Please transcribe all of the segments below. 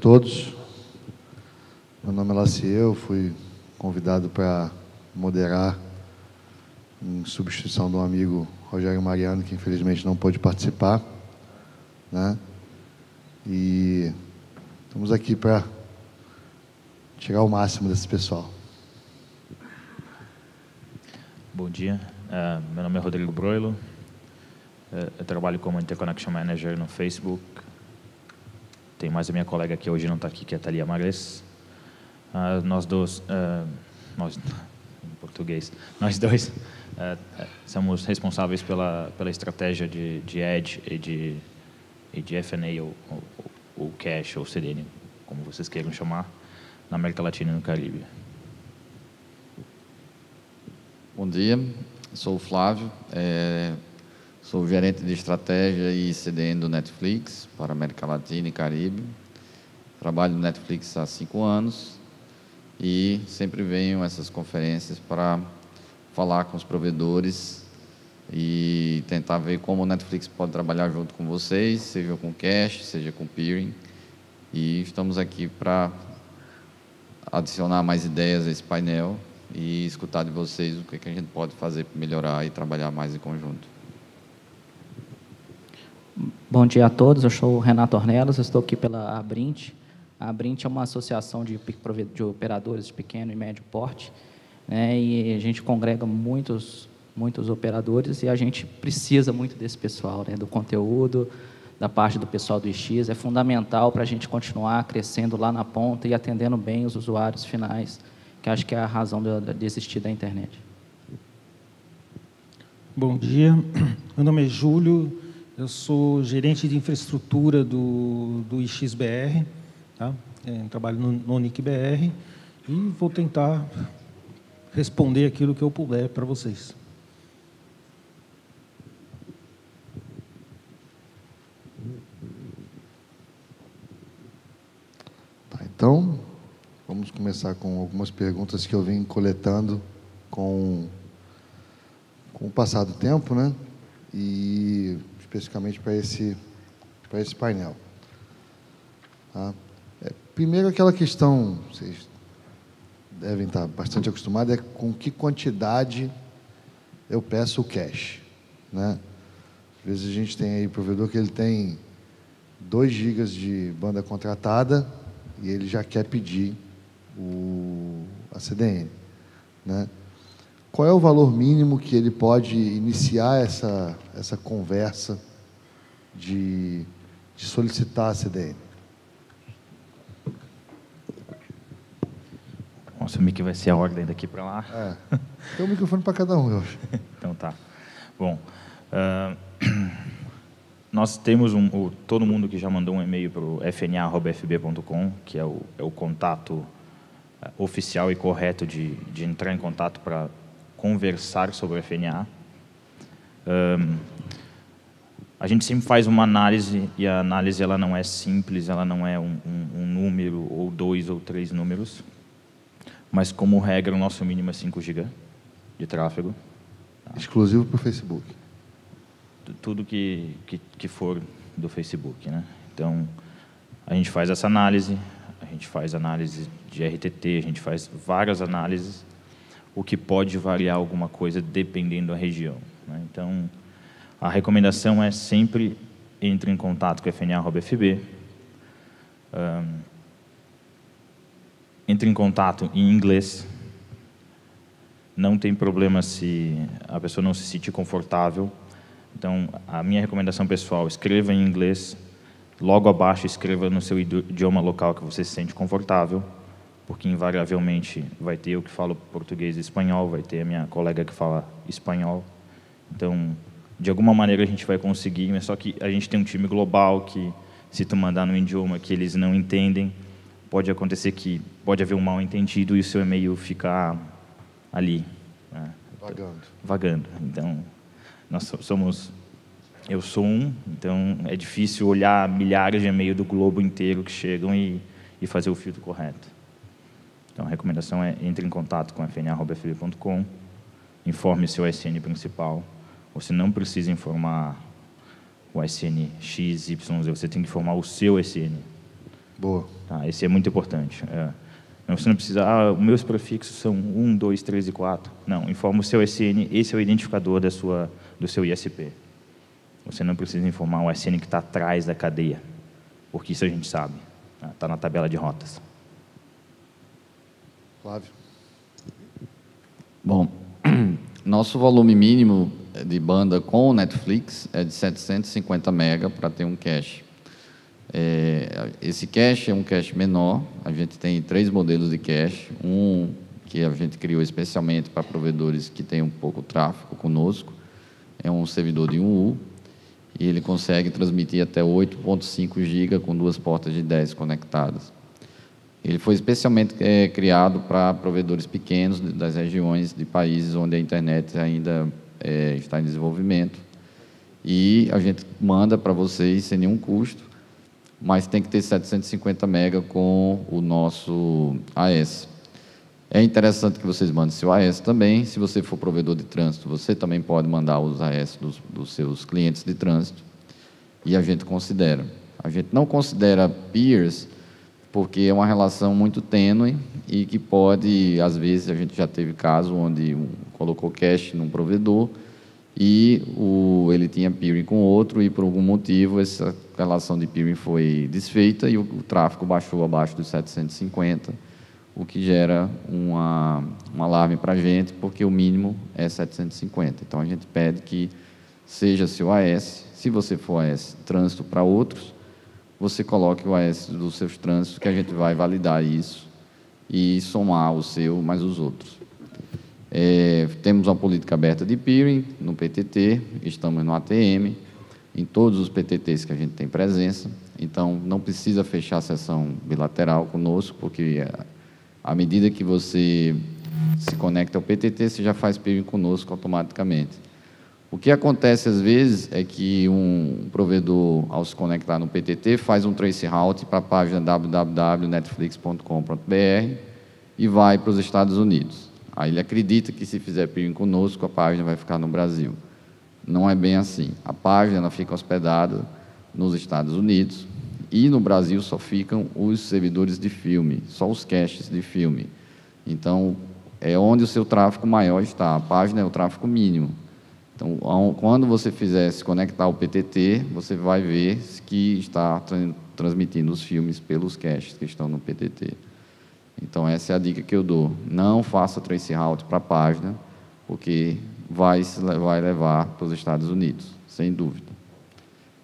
todos. Meu nome é Lacier, eu fui convidado para moderar em substituição do amigo Rogério Mariano, que infelizmente não pôde participar, né? E estamos aqui para tirar o máximo desse pessoal. Bom dia, meu nome é Rodrigo Broilo, eu trabalho como Interconnection Manager no Facebook. Tem mais a minha colega que hoje não está aqui, que é a Thalia Mares. Nós dois, em português, nós dois somos responsáveis pela estratégia de Edge e de F&A ou Cache ou CDN, como vocês queiram chamar, na América Latina e no Caribe. Bom dia, sou o Flávio, sou gerente de estratégia e CDN do Netflix para América Latina e Caribe. Trabalho no Netflix há 5 anos e sempre venho a essas conferências para falar com os provedores e tentar ver como o Netflix pode trabalhar junto com vocês, seja com cache, seja com peering. E estamos aqui para adicionar mais ideias a esse painel e escutar de vocês o que a gente pode fazer para melhorar e trabalhar mais em conjunto. Bom dia a todos, eu sou o Renato Ornelas, estou aqui pela Abrint. A Abrint é uma associação de operadores de pequeno e médio porte, né, e a gente congrega muitos operadores e a gente precisa muito desse pessoal, né, do conteúdo, da parte do pessoal do IX, é fundamental para a gente continuar crescendo lá na ponta e atendendo bem os usuários finais, que acho que é a razão de existir da internet. Bom dia, meu nome é Júlio, eu sou gerente de infraestrutura do IXBR, tá? Trabalho no NIC-BR e vou tentar responder aquilo que eu puder para vocês. Tá, então, vamos começar com algumas perguntas que eu vim coletando com o passar do tempo, né? E especificamente para esse painel. Tá? Primeiro, aquela questão, vocês devem estar bastante acostumados, é com que quantidade eu peço o cache, né? Às vezes a gente tem aí provedor que ele tem 2 GB de banda contratada e ele já quer pedir a CDN, né? Qual é o valor mínimo que ele pode iniciar essa conversa de solicitar a CDN? Vamos assumir que vai ser a ordem daqui para lá. Tem um microfone para cada um, eu acho. Então tá. Bom, nós temos todo mundo que já mandou um e-mail para o fna@fb.com, que é o contato oficial e correto de entrar em contato para conversar sobre o FNA. A gente sempre faz uma análise, e a análise ela não é simples, ela não é um número, ou 2 ou 3 números, mas como regra o nosso mínimo é 5 GB de tráfego. Exclusivo para o Facebook? Tudo que for do Facebook, né? Então, a gente faz essa análise, a gente faz análise de RTT, a gente faz várias análises, o que pode variar alguma coisa dependendo da região, né? Então, a recomendação é sempre entre em contato com a fna@fb, entre em contato em inglês, não tem problema se a pessoa não se sentir confortável. Então, a minha recomendação pessoal, escreva em inglês, logo abaixo escreva no seu idioma local que você se sente confortável, porque invariavelmente vai ter eu que falo português e espanhol, vai ter a minha colega que fala espanhol. Então, de alguma maneira a gente vai conseguir, mas só que a gente tem um time global que, se tu mandar no idioma que eles não entendem, pode acontecer que pode haver um mal-entendido e o seu e-mail ficar ali, né? Vagando. Então, eu sou então é difícil olhar milhares de e-mails do globo inteiro que chegam e fazer o filtro correto. Então, a recomendação é entre em contato com a fna@fb.com, informe seu SN principal. Você não precisa informar o SN X, Y, Z, você tem que informar o seu SN. Boa. Tá? Esse é muito importante. Você não precisa, meus prefixos são 1, 2, 3 e 4. Não, informa o seu SN, esse é o identificador do seu ISP. Você não precisa informar o SN que está atrás da cadeia, porque isso a gente sabe. Está na tabela de rotas. Flávio. Bom, nosso volume mínimo de banda com o Netflix é de 750 MB para ter um cache. Esse cache é um cache menor. A gente tem 3 modelos de cache. Um que a gente criou especialmente para provedores que têm um pouco tráfego conosco. É um servidor de 1U. E ele consegue transmitir até 8.5 GB com 2 portas de 10 conectadas. Ele foi especialmente criado para provedores pequenos das regiões de países onde a internet ainda está em desenvolvimento. E a gente manda para vocês sem nenhum custo, mas tem que ter 750 MB com o nosso AS. É interessante que vocês mandem seu AS também. Se você for provedor de trânsito, você também pode mandar os AS dos seus clientes de trânsito. E a gente considera. A gente não considera peers, porque é uma relação muito tênue e que pode, às vezes, a gente já teve caso onde colocou cache num provedor e ele tinha peering com outro e, por algum motivo, essa relação de peering foi desfeita e o tráfego baixou abaixo dos 750, o que gera um alarme para a gente, porque o mínimo é 750. Então, a gente pede que seja seu AS. Se você for AS trânsito para outros, você coloque o AS dos seus trânsitos, que a gente vai validar isso e somar o seu mais os outros. Temos uma política aberta de peering no PTT, estamos no ATM, em todos os PTTs que a gente tem presença, então não precisa fechar a sessão bilateral conosco, porque à medida que você se conecta ao PTT, você já faz peering conosco automaticamente. O que acontece às vezes é que um provedor, ao se conectar no PTT, faz um trace route para a página www.netflix.com.br e vai para os Estados Unidos. Aí ele acredita que se fizer peering conosco, a página vai ficar no Brasil. Não é bem assim. A página ela fica hospedada nos Estados Unidos e no Brasil só ficam os servidores de filme, só os caches de filme. Então, é onde o seu tráfego maior está. A página é o tráfego mínimo. Então, quando você fizer se conectar ao PTT, você vai ver que está transmitindo os filmes pelos caches que estão no PTT. Então, essa é a dica que eu dou. Não faça trace route para a página, porque vai levar para os Estados Unidos, sem dúvida.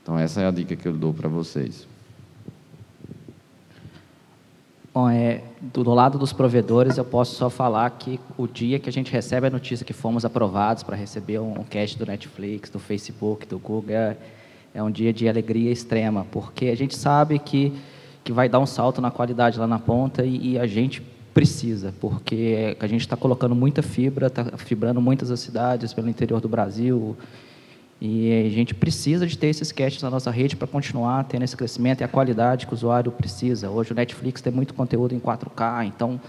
Então, essa é a dica que eu dou para vocês. Bom, do lado dos provedores, eu posso só falar que o dia que a gente recebe a notícia que fomos aprovados para receber um cache do Netflix, do Facebook, do Google, é um dia de alegria extrema, porque a gente sabe que vai dar um salto na qualidade lá na ponta e a gente precisa, porque a gente está colocando muita fibra, está fibrando muitas das cidades pelo interior do Brasil, e a gente precisa de ter esses caches na nossa rede para continuar tendo esse crescimento e a qualidade que o usuário precisa. Hoje o Netflix tem muito conteúdo em 4K, então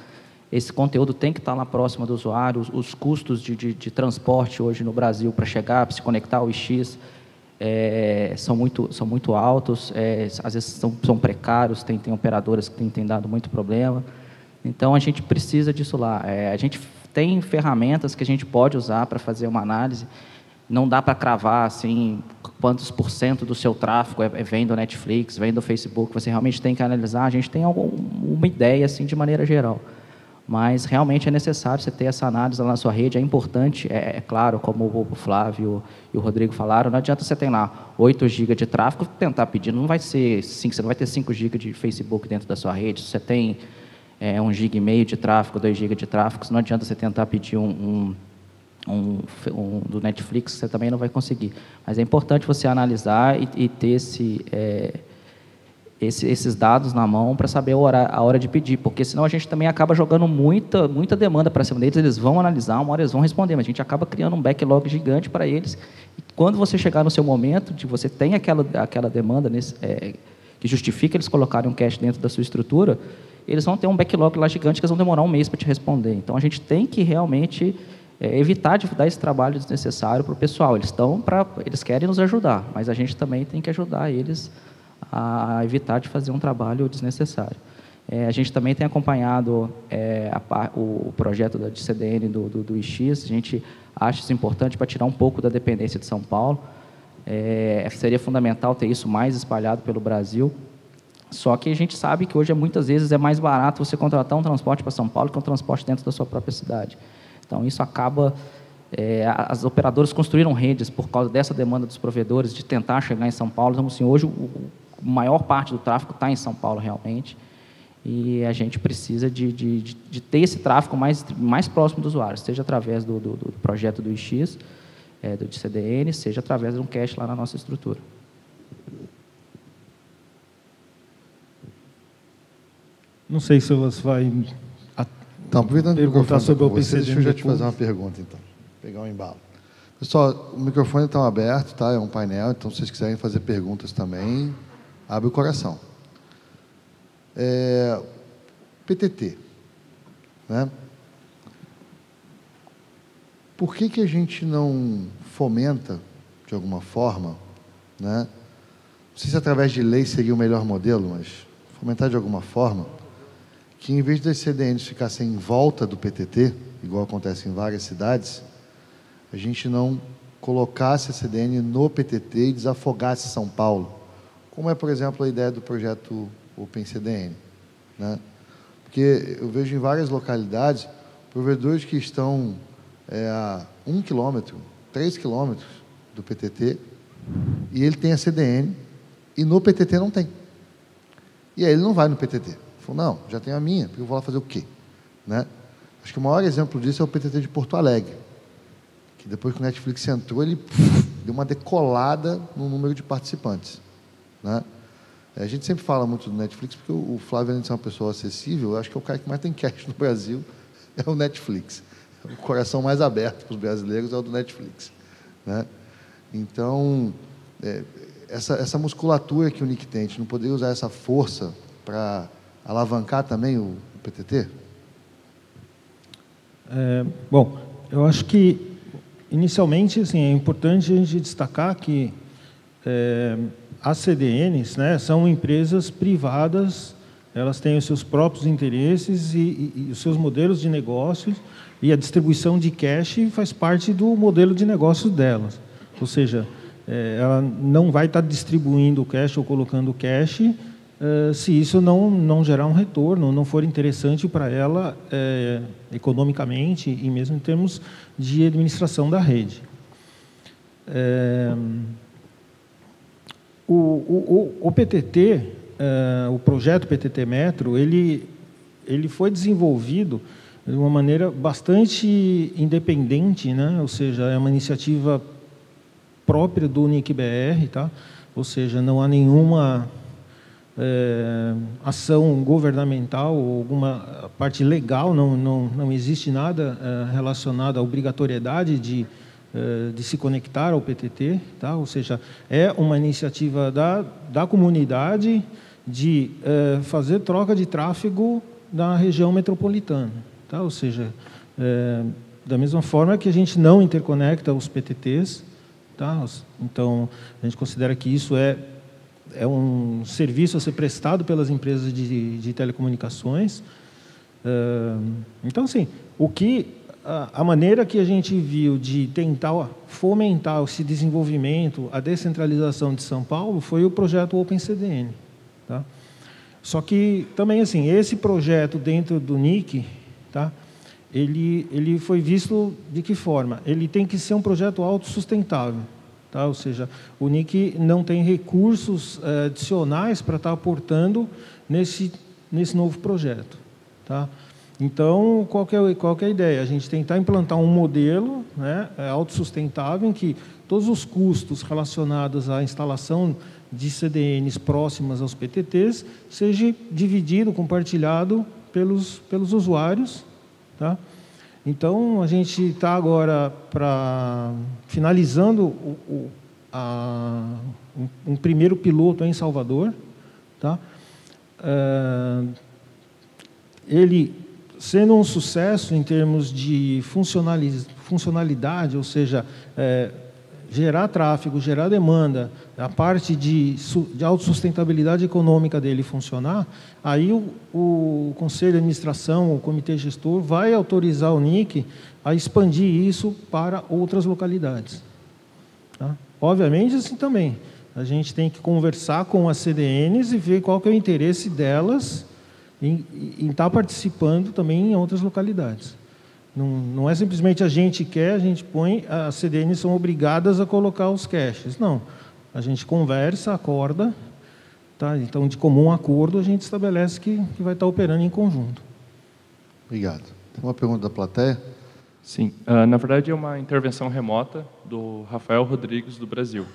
esse conteúdo tem que estar lá próximo do usuário. Os custos de transporte hoje no Brasil para chegar, para se conectar ao IX, são muito altos, às vezes são precários, tem operadoras que têm dado muito problema. Então, a gente precisa disso lá. A gente tem ferramentas que a gente pode usar para fazer uma análise. Não dá para cravar assim, quantos % do seu tráfego vem do Netflix, vem do Facebook. Você realmente tem que analisar. A gente tem uma ideia assim, de maneira geral. Mas, realmente, é necessário você ter essa análise lá na sua rede. É importante, claro, como o Flávio e o Rodrigo falaram, não adianta você ter lá 8 GB de tráfego, tentar pedir. Não vai ser 5, você não vai ter 5 GB de Facebook dentro da sua rede. Se você tem 1,5 GB de tráfego, 2 GB de tráfego, não adianta você tentar pedir do Netflix, você também não vai conseguir. Mas é importante você analisar e ter esses dados na mão para saber a hora de pedir, porque senão a gente também acaba jogando muita demanda para cima deles, eles vão analisar, uma hora eles vão responder, mas a gente acaba criando um backlog gigante para eles. E quando você chegar no seu momento, você tem aquela demanda que justifica eles colocarem um cache dentro da sua estrutura, eles vão ter um backlog lá gigante que eles vão demorar um mês para te responder. Então, a gente tem que realmente evitar de dar esse trabalho desnecessário para o pessoal. Eles querem nos ajudar, mas a gente também tem que ajudar eles a evitar de fazer um trabalho desnecessário. A gente também tem acompanhado o projeto de CDN do IX. A gente acha isso importante para tirar um pouco da dependência de São Paulo. Seria fundamental ter isso mais espalhado pelo Brasil. Só que a gente sabe que hoje, muitas vezes, é mais barato você contratar um transporte para São Paulo que um transporte dentro da sua própria cidade. Então, isso acaba... as operadoras construíram redes por causa dessa demanda dos provedores de tentar chegar em São Paulo. Então, assim, hoje, a maior parte do tráfego está em São Paulo, realmente. E a gente precisa de ter esse tráfego mais próximo do usuário, seja através do projeto do IX, do CDN, seja através de um cache lá na nossa estrutura. Não sei se você vai então, aproveitando perguntar sobre o OpenCDN. Deixa eu já te fazer uma pergunta, então. Pegar um embalo. Pessoal, o microfone está aberto, tá? É um painel, então se vocês quiserem fazer perguntas também, abre o coração. PTT, né? Por que a gente não fomenta, de alguma forma, né? Não sei se através de lei seria o melhor modelo, mas fomentar de alguma forma, que em vez das CDNs ficassem em volta do PTT, igual acontece em várias cidades, a gente não colocasse a CDN no PTT e desafogasse São Paulo, como é, por exemplo, a ideia do projeto OpenCDN, né? Porque eu vejo em várias localidades provedores que estão a 1 quilômetro, 3 quilômetros do PTT, e ele tem a CDN, e no PTT não tem. E aí ele não vai no PTT. Ele falou, não, já tenho a minha, porque eu vou lá fazer o quê? Né? Acho que o maior exemplo disso é o PTT de Porto Alegre, que depois que o Netflix entrou, ele deu uma decolada no número de participantes, né? A gente sempre fala muito do Netflix, porque o Flávio, além de ser uma pessoa acessível, eu acho que é o cara que mais tem cash no Brasil, é o Netflix. O coração mais aberto para os brasileiros é o do Netflix, né? Então, essa musculatura que o NIC tem, a gente não poderia usar essa força para alavancar também o PTT? Bom, eu acho que, inicialmente, assim, é importante a gente destacar que as CDNs, né, são empresas privadas, elas têm os seus próprios interesses e os seus modelos de negócios, e a distribuição de cache faz parte do modelo de negócios delas. Ou seja, ela não vai estar distribuindo o cache ou colocando o cache se isso não gerar um retorno, não for interessante para ela economicamente e mesmo em termos de administração da rede. O PTT, o projeto PTT Metro, ele foi desenvolvido de uma maneira bastante independente, né? Ou seja, é uma iniciativa própria do NIC-BR, tá? Ou seja, não há nenhuma ação governamental ou alguma parte legal, não existe nada relacionado à obrigatoriedade de se conectar ao PTT, tá? Ou seja, é uma iniciativa da comunidade de fazer troca de tráfego na região metropolitana, tá? Ou seja, da mesma forma que a gente não interconecta os PTTs, tá? Então, a gente considera que isso é um serviço a ser prestado pelas empresas de telecomunicações. Então, assim, a maneira que a gente viu de tentar fomentar esse desenvolvimento, a descentralização de São Paulo, foi o projeto OpenCDN, tá? Só que, também, assim, esse projeto dentro do NIC, tá? Ele foi visto de que forma? Ele tem que ser um projeto autossustentável, tá? Ou seja, o NIC não tem recursos adicionais para estar aportando nesse novo projeto, tá? Então, qual que é a ideia? A gente tentar implantar um modelo, né, autossustentável, em que todos os custos relacionados à instalação de CDNs próximas aos PTTs seja dividido, compartilhado pelos usuários, tá? Então, a gente está agora finalizando um primeiro piloto em Salvador, tá? Ele sendo um sucesso em termos de funcionalidade, ou seja, gerar tráfego, gerar demanda, a parte de autossustentabilidade econômica dele funcionar, aí o Conselho de Administração, o Comitê Gestor, vai autorizar o NIC a expandir isso para outras localidades. Tá? Obviamente, assim também, a gente tem que conversar com as CDNs e ver qual que é o interesse delas em estar participando também em outras localidades. Não é simplesmente a gente quer, a gente põe, as CDNs são obrigadas a colocar os caches. Não, a gente conversa, acorda, tá? Então, de comum acordo, a gente estabelece que vai estar operando em conjunto. Obrigado. Tem uma pergunta da plateia? Sim, na verdade é uma intervenção remota do Rafael Rodrigues, do Brasil.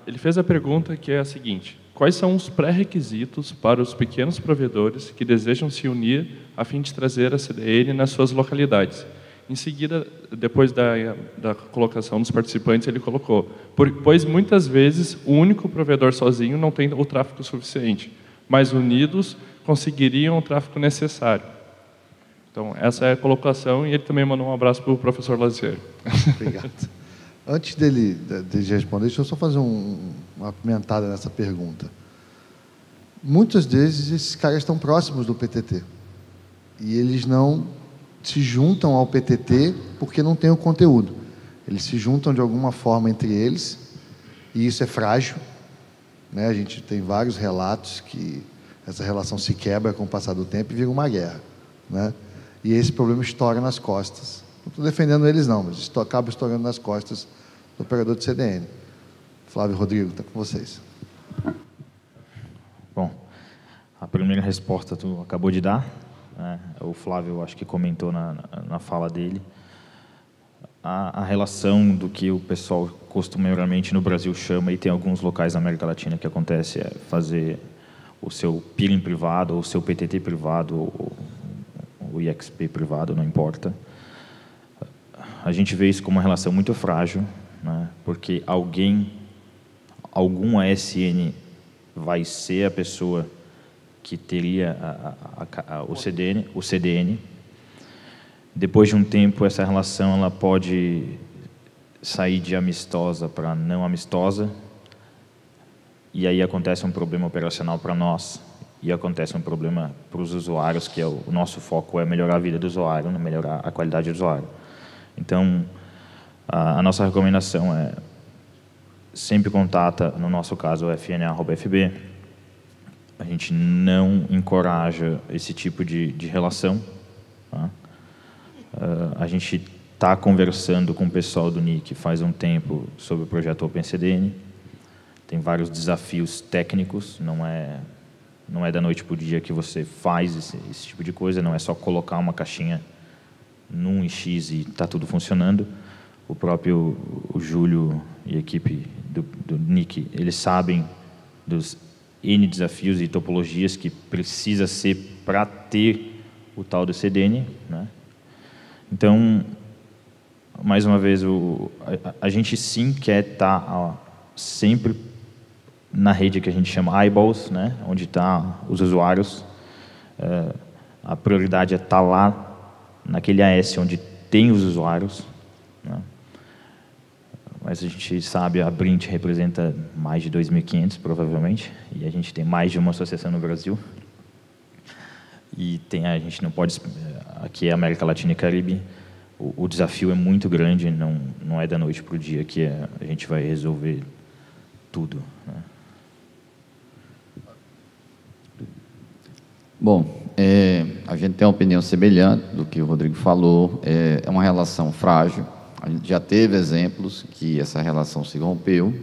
Ele fez a pergunta que é a seguinte: quais são os pré-requisitos para os pequenos provedores que desejam se unir a fim de trazer a CDN nas suas localidades? Em seguida, depois da colocação dos participantes, ele colocou: pois muitas vezes o único provedor sozinho não tem o tráfego suficiente, mas unidos conseguiriam o tráfego necessário. Então, essa é a colocação, e ele também mandou um abraço para o professor Lazier. Obrigado. Antes dele responder, deixa eu só fazer uma apimentada nessa pergunta. Muitas vezes esses caras estão próximos do PTT e eles não se juntam ao PTT porque não tem o conteúdo. Eles se juntam de alguma forma entre eles e isso é frágil, né? A gente tem vários relatos que essa relação se quebra com o passar do tempo e vira uma guerra, né? E esse problema estoura nas costas. Não estou defendendo eles não, mas acaba estourando nas costas do operador de CDN. Flávio Rodrigo, está com vocês. Bom, a primeira resposta tu acabou de dar, né? O Flávio, acho que comentou na fala dele. A relação do que o pessoal costumeiramente no Brasil chama, e tem alguns locais na América Latina que acontece, é fazer o seu peering privado, ou o seu PTT privado, ou o IXP privado, não importa. A gente vê isso como uma relação muito frágil, né? Porque algum ASN vai ser a pessoa que teria o CDN. Depois de um tempo, essa relação ela pode sair de amistosa para não amistosa, e aí acontece um problema operacional para nós, e acontece um problema para os usuários, que é o nosso foco é melhorar a vida do usuário, não melhorar a qualidade do usuário. Então, a nossa recomendação é sempre contata, no nosso caso, o FNA@FB. A gente não encoraja esse tipo de relação. Tá? A gente está conversando com o pessoal do NIC faz um tempo sobre o projeto OpenCDN. Tem vários desafios técnicos, não é da noite para o dia que você faz esse tipo de coisa, não é só colocar uma caixinha num IX e está tudo funcionando. O próprio Júlio e a equipe do NIC, eles sabem dos N desafios e topologias que precisa ser para ter o tal do CDN, né? Então, mais uma vez, a gente sim quer estar sempre na rede que a gente chama eyeballs, né? Onde estão os usuários. A prioridade é estar lá naquele AS onde tem os usuários, né? Mas a gente sabe, a Brint representa mais de 2.500, provavelmente, e a gente tem mais de uma associação no Brasil. E a gente não pode... Aqui é América Latina e Caribe, o desafio é muito grande, não é da noite para o dia que a gente vai resolver tudo, né? Bom, a gente tem uma opinião semelhante do que o Rodrigo falou. É uma relação frágil. A gente já teve exemplos que essa relação se rompeu.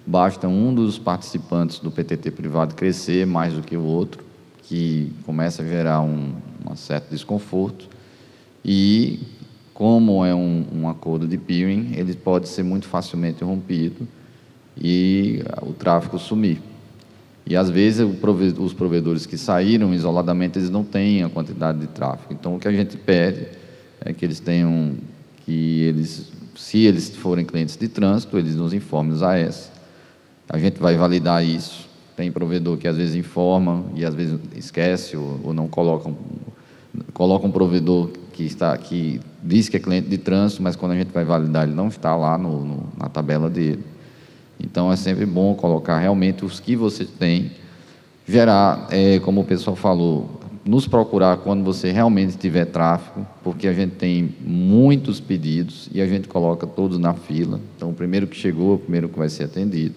Basta um dos participantes do PTT privado crescer mais do que o outro, que começa a gerar um certo desconforto. E, como é um acordo de peering, ele pode ser muito facilmente rompido e o tráfego sumir. E, às vezes, os provedores que saíram isoladamente, eles não têm a quantidade de tráfego. Então, o que a gente pede é que eles tenham, se eles forem clientes de trânsito, eles nos informem os AS. A gente vai validar isso. Tem provedor que, às vezes, informa e, às vezes, esquece ou não coloca um provedor que diz que é cliente de trânsito, mas quando a gente vai validar, ele não está lá na tabela dele. Então, é sempre bom colocar realmente os que você tem, gerar, como o pessoal falou, nos procurar quando você realmente tiver tráfego, porque a gente tem muitos pedidos e a gente coloca todos na fila. Então, o primeiro que chegou, o primeiro que vai ser atendido.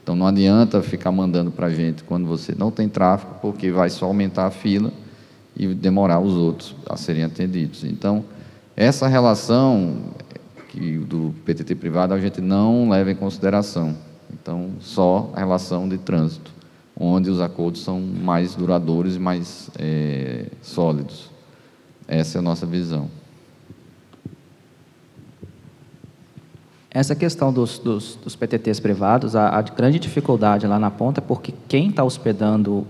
Então, não adianta ficar mandando para a gente quando você não tem tráfego, porque vai só aumentar a fila e demorar os outros a serem atendidos. Então, essa relação do PTT privado a gente não leva em consideração. Então, só a relação de trânsito, onde os acordos são mais duradouros e mais sólidos. Essa é a nossa visão. Essa questão dos PTTs privados, a grande dificuldade lá na ponta é porque quem está hospedando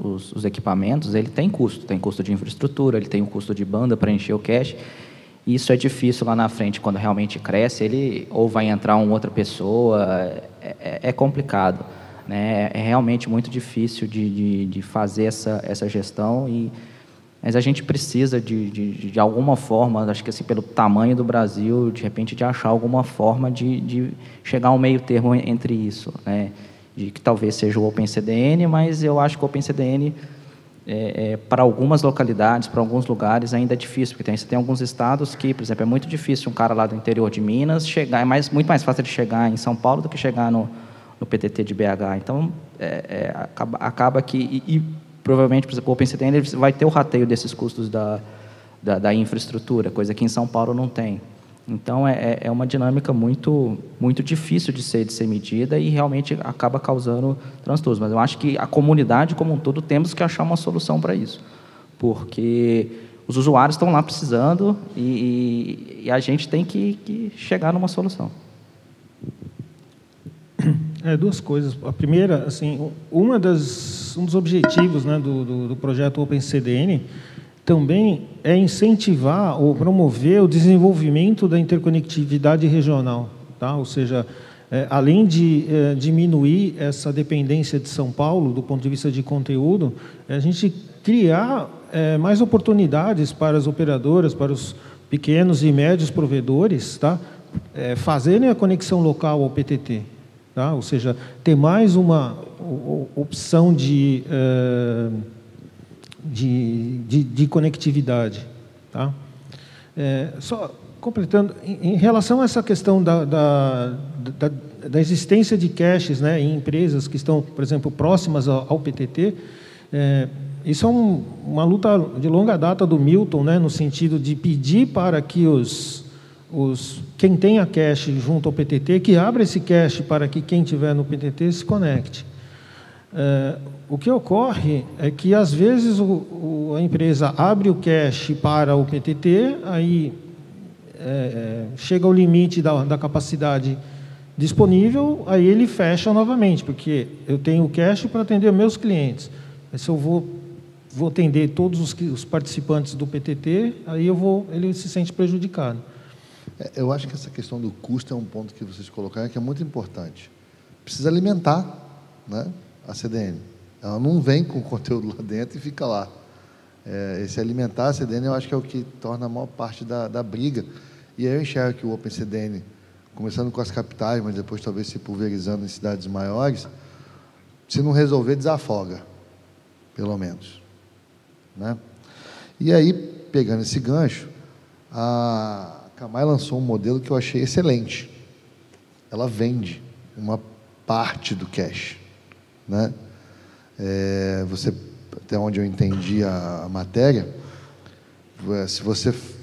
os equipamentos, ele tem custo de infraestrutura, ele tem o custo de banda para encher o cache. E isso é difícil lá na frente, quando realmente cresce, ele ou vai entrar uma outra pessoa, é complicado, né? É realmente muito difícil de fazer essa gestão, mas a gente precisa de alguma forma, acho que assim, pelo tamanho do Brasil, de repente de achar alguma forma de chegar a um meio termo entre isso, né? De que talvez seja o OpenCDN, mas eu acho que o OpenCDN, para algumas localidades, para alguns lugares, ainda é difícil, porque você tem alguns estados que, por exemplo, é muito difícil um cara lá do interior de Minas chegar, muito mais fácil de chegar em São Paulo do que chegar no PTT de BH. Então, acaba que... provavelmente, por exemplo, o OpenCDN vai ter o rateio desses custos da infraestrutura, coisa que em São Paulo não tem. Então, é uma dinâmica muito, muito difícil de ser medida e realmente acaba causando transtornos. Mas eu acho que a comunidade como um todo temos que achar uma solução para isso, porque os usuários estão lá precisando e a gente tem que chegar numa solução. Duas coisas. A primeira, assim, um dos objetivos, né, do projeto OpenCDN também é incentivar ou promover o desenvolvimento da interconectividade regional, tá? Ou seja, além de diminuir essa dependência de São Paulo do ponto de vista de conteúdo, a gente criar mais oportunidades para as operadoras, para os pequenos e médios provedores, tá? Fazerem a conexão local ao PTT. Tá? Ou seja, ter mais uma opção de conectividade. Tá? Só completando, em relação a essa questão da existência de caches, né, em empresas que estão, por exemplo, próximas ao PTT, isso é uma luta de longa data do Milton, né, no sentido de pedir para que quem tem a cache junto ao PTT, que abra esse cache para que quem estiver no PTT se conecte. O que ocorre é que, às vezes, a empresa abre o cache para o PTT, aí chega ao limite da capacidade disponível, aí ele fecha novamente, porque eu tenho o cache para atender meus clientes. Mas se eu vou atender todos os participantes do PTT, aí ele se sente prejudicado. Eu acho que essa questão do custo é um ponto que vocês colocaram que é muito importante. Precisa alimentar, né, a CDN. Ela não vem com o conteúdo lá dentro e fica lá. Esse alimentar a CDN, eu acho que é o que torna a maior parte da briga. E aí eu enxergo que o OpenCDN, começando com as capitais, mas depois talvez se pulverizando em cidades maiores, se não resolver, desafoga, pelo menos. Né? E aí, pegando esse gancho, a Camai lançou um modelo que eu achei excelente. Ela vende uma parte do cache, né? Até onde eu entendi a matéria,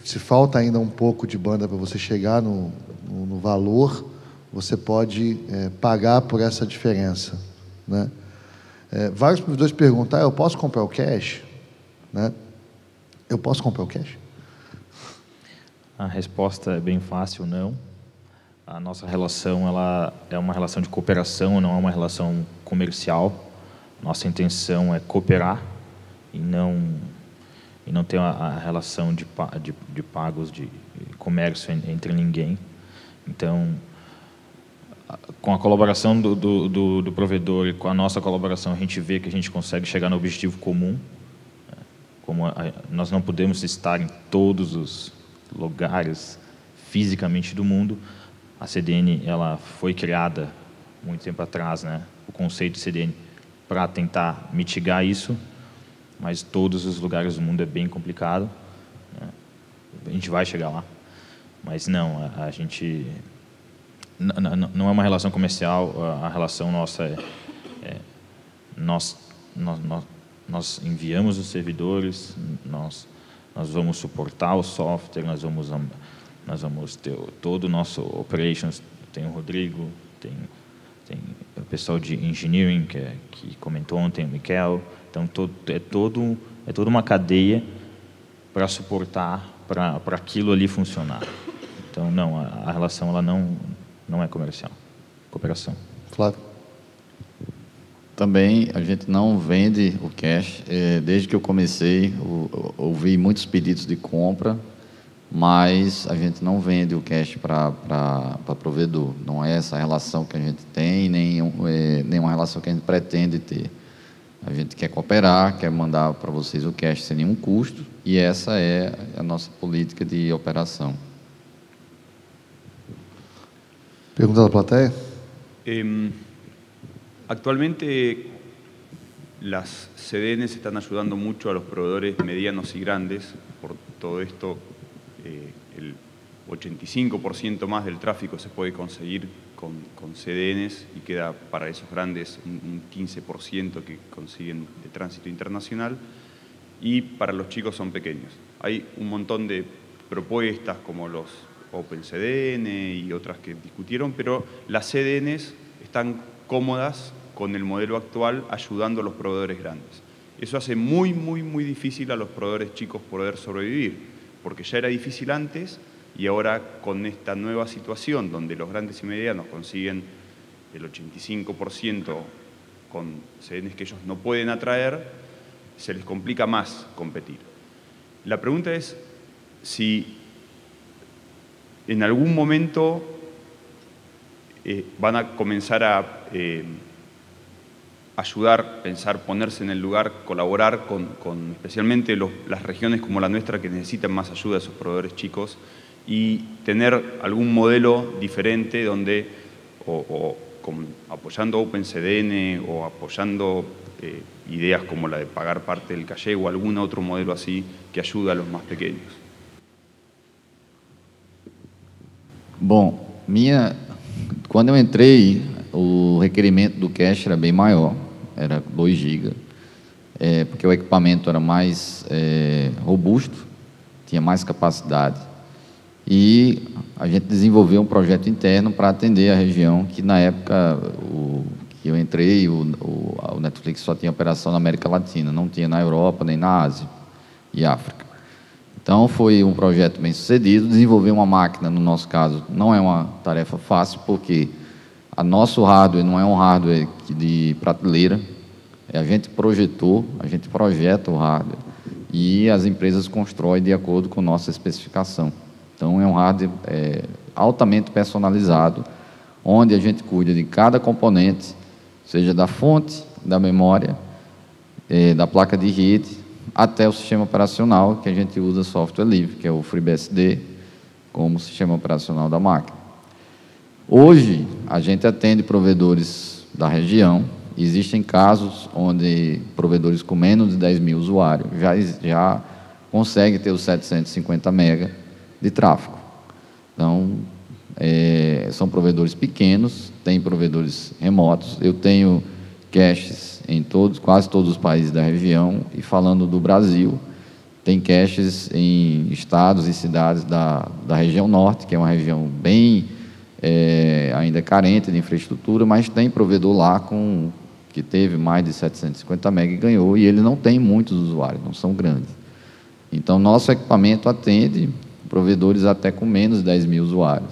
se falta ainda um pouco de banda para você chegar no valor, você pode pagar por essa diferença, né? Vários provedores perguntam: eu posso comprar o cache? Né? Eu posso comprar o cache? A resposta é bem fácil, não. A nossa relação ela é uma relação de cooperação, não é uma relação comercial. Nossa intenção é cooperar e não ter a relação de pagos, de comércio entre ninguém. Então, com a colaboração do provedor e com a nossa colaboração, a gente vê que a gente consegue chegar no objetivo comum. Como nós não podemos estar em todos lugares fisicamente do mundo. A CDN ela foi criada muito tempo atrás, né? O conceito de CDN para tentar mitigar isso, mas todos os lugares do mundo é bem complicado, né? A gente vai chegar lá, mas não, a gente não é uma relação comercial. A relação nossa nós enviamos os servidores, nós vamos suportar o software, nós vamos ter todo o nosso operations. Tem o Rodrigo, tem o pessoal de engineering que comentou ontem, o Miquel. Então é toda uma cadeia para suportar, para aquilo ali funcionar. Então não, a relação ela não é comercial, cooperação. Flávio. Também a gente não vende o cash. Desde que eu comecei, ouvi muitos pedidos de compra, mas a gente não vende o cash para provedor. Não é essa a relação que a gente tem, nem uma relação que a gente pretende ter. A gente quer cooperar, quer mandar para vocês o cash sem nenhum custo, e essa é a nossa política de operação. Pergunta da plateia? Actualmente las CDNs están ayudando mucho a los proveedores medianos y grandes. Por todo esto, el 85% más del tráfico se puede conseguir con CDNs y queda para esos grandes un 15% que consiguen de tránsito internacional, y para los chicos son pequeños. Hay un montón de propuestas como los OpenCDN y otras que discutieron, pero las CDNs están cómodas con el modelo actual ayudando a los proveedores grandes. Eso hace muy difícil a los proveedores chicos poder sobrevivir, porque ya era difícil antes, y ahora con esta nueva situación donde los grandes y medianos consiguen el 85% con CDNs que ellos no pueden atraer, se les complica más competir. La pregunta es si en algún momento van a comenzar a ayudar, pensar, ponerse en el lugar, colaborar con especialmente las regiones como la nuestra que necesitan más ayuda de esos proveedores chicos, y tener algún modelo diferente donde, apoyando OpenCDN o apoyando ideas como la de pagar parte del calle o algún otro modelo así que ayuda a los más pequeños. Bom, quando eu entrei, o requerimento do cache era bem maior, era 2 GB, porque o equipamento era mais robusto, tinha mais capacidade, e a gente desenvolveu um projeto interno para atender a região, que na época que eu entrei, o Netflix só tinha operação na América Latina, não tinha na Europa, nem na Ásia e África. Então, foi um projeto bem sucedido. Desenvolver uma máquina, no nosso caso, não é uma tarefa fácil, porque o nosso hardware não é um hardware de prateleira, a gente projetou, a gente projeta o hardware, e as empresas constroem de acordo com nossa especificação. Então, é um hardware altamente personalizado, onde a gente cuida de cada componente, seja da fonte, da memória, da placa de rede, até o sistema operacional, que a gente usa software livre, que é o FreeBSD, como sistema operacional da máquina. Hoje, a gente atende provedores da região. Existem casos onde provedores com menos de 10 mil usuários já conseguem ter os 750 MB de tráfego. Então, são provedores pequenos, tem provedores remotos. Eu tenho caches em quase todos os países da região, e falando do Brasil, tem caches em estados e cidades da região norte, que é uma região bem ainda carente de infraestrutura, mas tem provedor lá que teve mais de 750 MB e ganhou, e ele não tem muitos usuários, não são grandes. Então, nosso equipamento atende provedores até com menos de 10 mil usuários.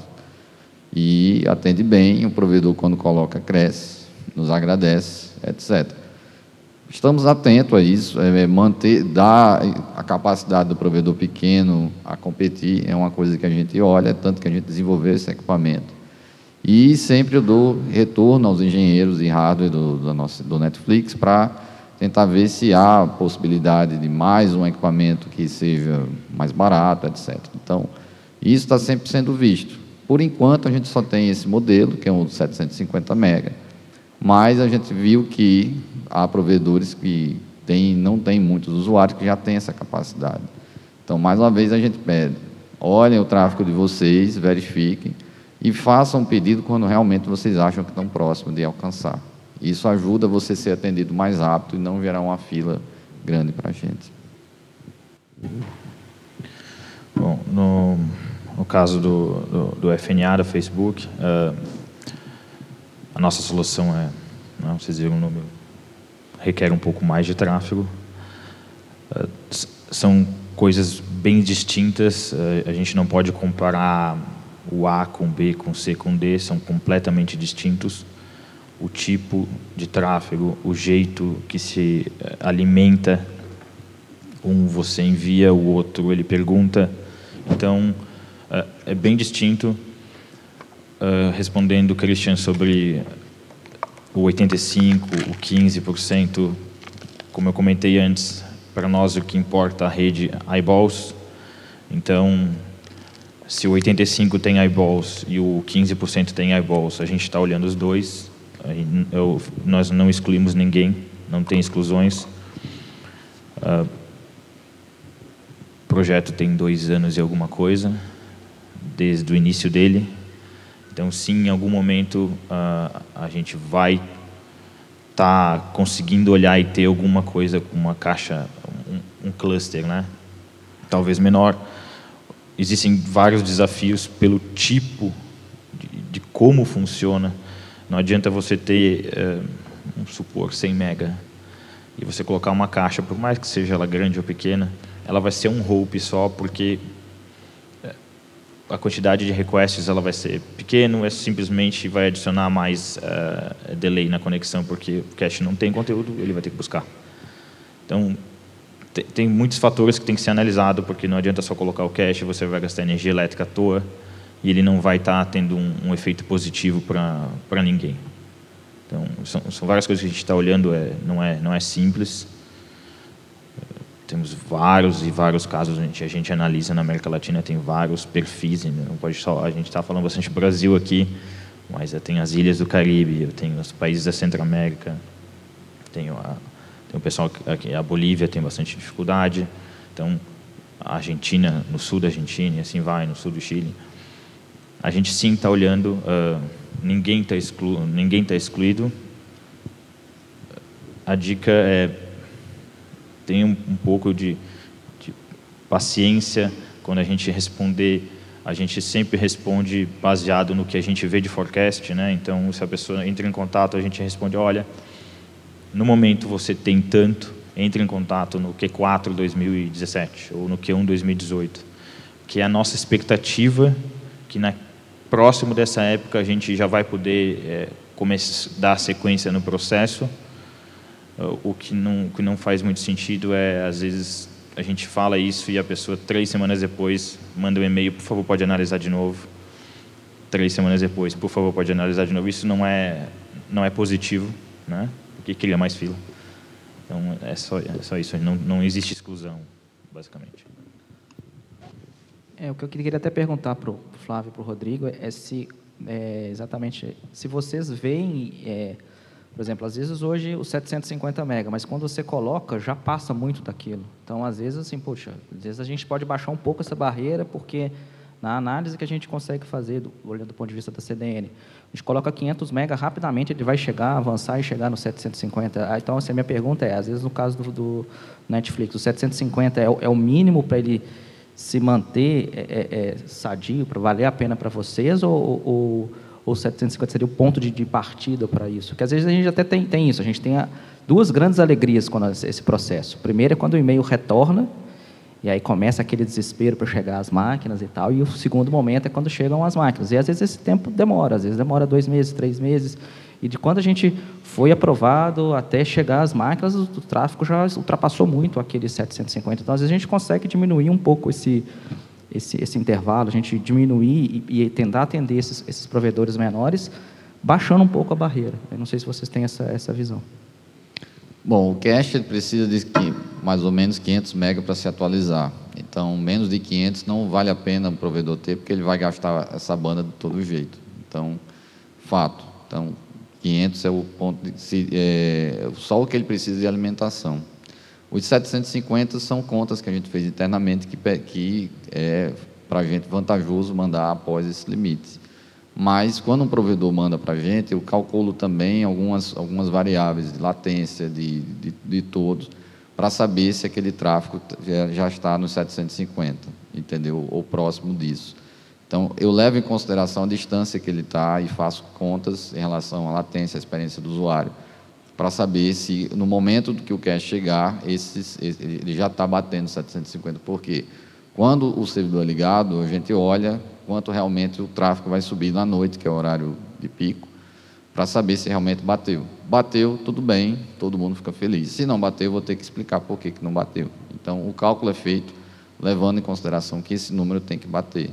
E atende bem, o provedor, quando coloca, cresce, nos agradece, etc. Estamos atentos a isso, dar a capacidade do provedor pequeno a competir é uma coisa que a gente olha, tanto que a gente desenvolveu esse equipamento. E sempre eu dou retorno aos engenheiros de hardware do Netflix para tentar ver se há possibilidade de mais um equipamento que seja mais barato, etc. Então, E isso está sempre sendo visto. Por enquanto, a gente só tem esse modelo, que é um 750 MB, mas a gente viu que há provedores que não têm muitos usuários que já têm essa capacidade. Então, mais uma vez, a gente pede, olhem o tráfego de vocês, verifiquem, e façam um pedido quando realmente vocês acham que estão próximos de alcançar. Isso ajuda você a ser atendido mais rápido e não gerar uma fila grande para a gente. Bom, no caso do FNA, do Facebook, a nossa solução vocês viram o número, requer um pouco mais de tráfego. São coisas bem distintas, a gente não pode comparar o A com B, com C, com D, são completamente distintos. O tipo de tráfego, o jeito que se alimenta, você envia, o outro ele pergunta. Então, é bem distinto. Respondendo, Christian, sobre o 85%, o 15%, como eu comentei antes, para nós o que importa é a rede eyeballs. Então, se o 85% tem eyeballs e o 15% tem eyeballs, a gente está olhando os dois. Nós não excluímos ninguém, não tem exclusões. O projeto tem 2 anos e alguma coisa, desde o início dele. Então, sim, em algum momento a gente vai estar conseguindo olhar e ter alguma coisa com uma caixa, um cluster, né? Talvez menor. Existem vários desafios pelo tipo de como funciona. Não adianta você ter, vamos supor, 100 mega e você colocar uma caixa, por mais que seja ela grande ou pequena, ela vai ser um hope só, porque a quantidade de requests ela vai ser pequeno, simplesmente vai adicionar mais delay na conexão, porque o cache não tem conteúdo, ele vai ter que buscar. Então, tem muitos fatores que tem que ser analisado, porque não adianta só colocar o cache, você vai gastar energia elétrica à toa, e ele não vai estar tendo um efeito positivo para ninguém. Então, são várias coisas que a gente está olhando, não é simples. Temos vários casos, a gente analisa na América Latina, tem vários perfis, não pode só, a gente está falando bastante do Brasil aqui, mas tem as ilhas do Caribe, tem os países da Centro-América, tem o pessoal aqui, a Bolívia tem bastante dificuldade, então a Argentina, no sul da Argentina, e assim vai, no sul do Chile. A gente sim está olhando, ninguém está excluído. A dica é: tenha um pouco de paciência quando a gente responder. A gente sempre responde baseado no que a gente vê de forecast, né? Então, se a pessoa entra em contato, a gente responde: olha, no momento você tem tanto, entre em contato no Q4 2017 ou no Q1 2018, que é a nossa expectativa que próximo dessa época a gente já vai poder dar sequência no processo. O que não faz muito sentido é, às vezes, a gente fala isso e a pessoa 3 semanas depois manda um e-mail: por favor, pode analisar de novo. 3 semanas depois, por favor, pode analisar de novo. Isso não é positivo, né? Porque cria mais fila. Então, é só isso. Não existe exclusão, basicamente. O que eu queria até perguntar para o Flávio e para o Rodrigo exatamente se vocês veem, por exemplo, às vezes hoje o 750 mega, mas quando você coloca, já passa muito daquilo. Então, às vezes, assim, às vezes a gente pode baixar um pouco essa barreira, porque na análise que a gente consegue fazer, olhando do ponto de vista da CDN, a gente coloca 500 mega, rapidamente ele vai avançar e chegar no 750. Então, assim, a minha pergunta às vezes, no caso do Netflix, o 750 é o mínimo para ele se manter sadio, para valer a pena para vocês, ou 750 seria o ponto de partida para isso? Porque às vezes a gente até tem isso, a gente tem 2 grandes alegrias quando esse processo. Primeiro é quando o e-mail retorna, e aí começa aquele desespero para chegar às máquinas e tal, e o segundo momento é quando chegam as máquinas. E às vezes esse tempo demora, às vezes demora 2 meses, 3 meses, e de quando a gente foi aprovado até chegar às máquinas, o tráfego já ultrapassou muito aquele 750. Então, às vezes a gente consegue diminuir um pouco esse intervalo, a gente diminuir e tentar atender esses provedores menores, baixando um pouco a barreira. Eu não sei se vocês têm essa visão. Bom, o cache precisa de mais ou menos 500 MB para se atualizar. Então, menos de 500 não vale a pena o provedor ter, porque ele vai gastar essa banda de todo jeito. Então, fato. Então, 500 é o ponto, só o que ele precisa de alimentação. Os 750 são contas que a gente fez internamente, que é para a gente vantajoso mandar após esse limite. Mas, quando um provedor manda para a gente, eu calculo também algumas variáveis de latência, de todos, para saber se aquele tráfego já está nos 750, entendeu? Ou próximo disso. Então, eu levo em consideração a distância que ele está e faço contas em relação à latência, à experiência do usuário, para saber se, no momento que o cache chegar, ele já está batendo 750. Por quê? Quando o servidor é ligado, a gente olha quanto realmente o tráfego vai subir na noite, que é o horário de pico, para saber se realmente bateu. Bateu, tudo bem, todo mundo fica feliz. Se não bateu, eu vou ter que explicar por que não bateu. Então, o cálculo é feito levando em consideração que esse número tem que bater.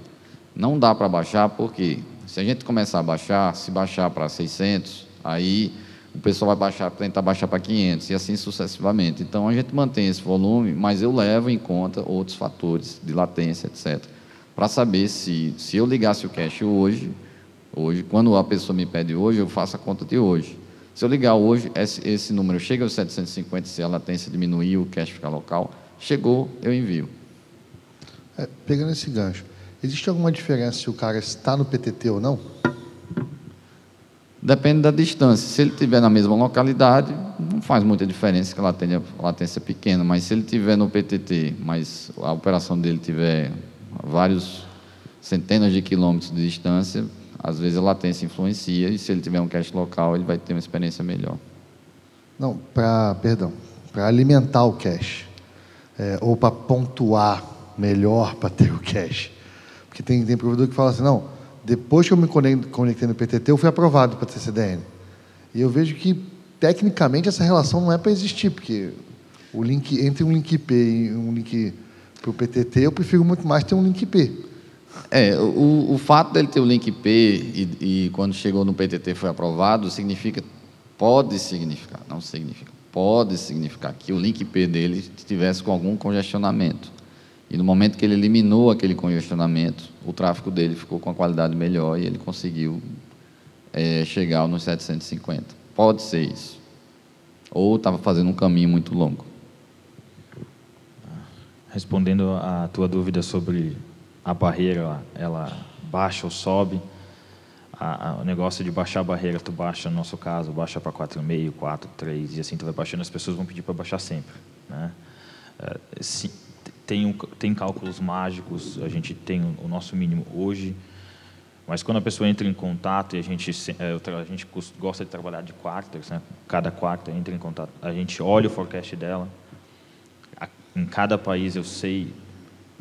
Não dá para baixar, porque se a gente começar a baixar, se baixar para 600, aí o pessoal vai tentar baixar para 500 e assim sucessivamente. Então, a gente mantém esse volume, mas eu levo em conta outros fatores de latência, etc., para saber se eu ligasse o cache hoje, quando a pessoa me pede hoje, eu faço a conta de hoje. Se eu ligar hoje, esse número chega aos 750, se a latência diminuir, o cache ficar local, chegou, eu envio. Pegando esse gancho, existe alguma diferença se o cara está no PTT ou não? Depende da distância. Se ele estiver na mesma localidade, não faz muita diferença, que a latência é pequena, mas se ele estiver no PTT, mas a operação dele tiver vários centenas de quilômetros de distância, às vezes a latência influencia, e se ele tiver um cache local, ele vai ter uma experiência melhor. Não, para alimentar o cache, ou para pontuar melhor para ter o cache. Porque tem provedor que fala assim, não, depois que eu me conectei no PTT, eu fui aprovado para ter CDN. E eu vejo que, tecnicamente, essa relação não é para existir, porque o link entre um link IP e um link para o PTT, eu prefiro muito mais ter um link IP. O fato dele ter o link IP e quando chegou no PTT foi aprovado, pode significar que o link IP dele estivesse com algum congestionamento. E no momento que ele eliminou aquele congestionamento, o tráfego dele ficou com a qualidade melhor e ele conseguiu chegar nos 750. Pode ser isso. Ou estava fazendo um caminho muito longo. Respondendo à tua dúvida sobre a barreira, ela baixa ou sobe, o negócio de baixar a barreira, tu baixa, no nosso caso, baixa para 4,5, 4, 3, e assim tu vai baixando, as pessoas vão pedir para baixar sempre, né? Tem cálculos mágicos, a gente tem o nosso mínimo hoje, mas quando a pessoa entra em contato, e a gente gosta de trabalhar de quarters, né? Cada quarter entra em contato, a gente olha o forecast dela, em cada país eu sei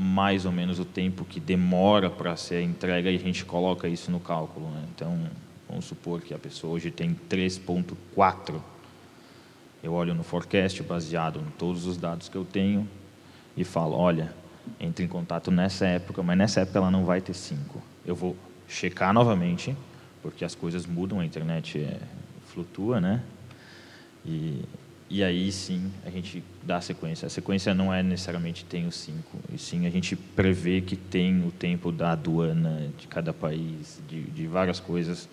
mais ou menos o tempo que demora para ser entrega e a gente coloca isso no cálculo, né? Então, vamos supor que a pessoa hoje tem 3.4, eu olho no forecast baseado em todos os dados que eu tenho e falo, olha, entre em contato nessa época, mas nessa época ela não vai ter 5. Eu vou checar novamente, porque as coisas mudam, a internet flutua, né? E aí, sim, a gente dá a sequência. A sequência não é necessariamente tem os 5, e sim a gente prevê que tem o tempo da aduana de cada país, de várias coisas.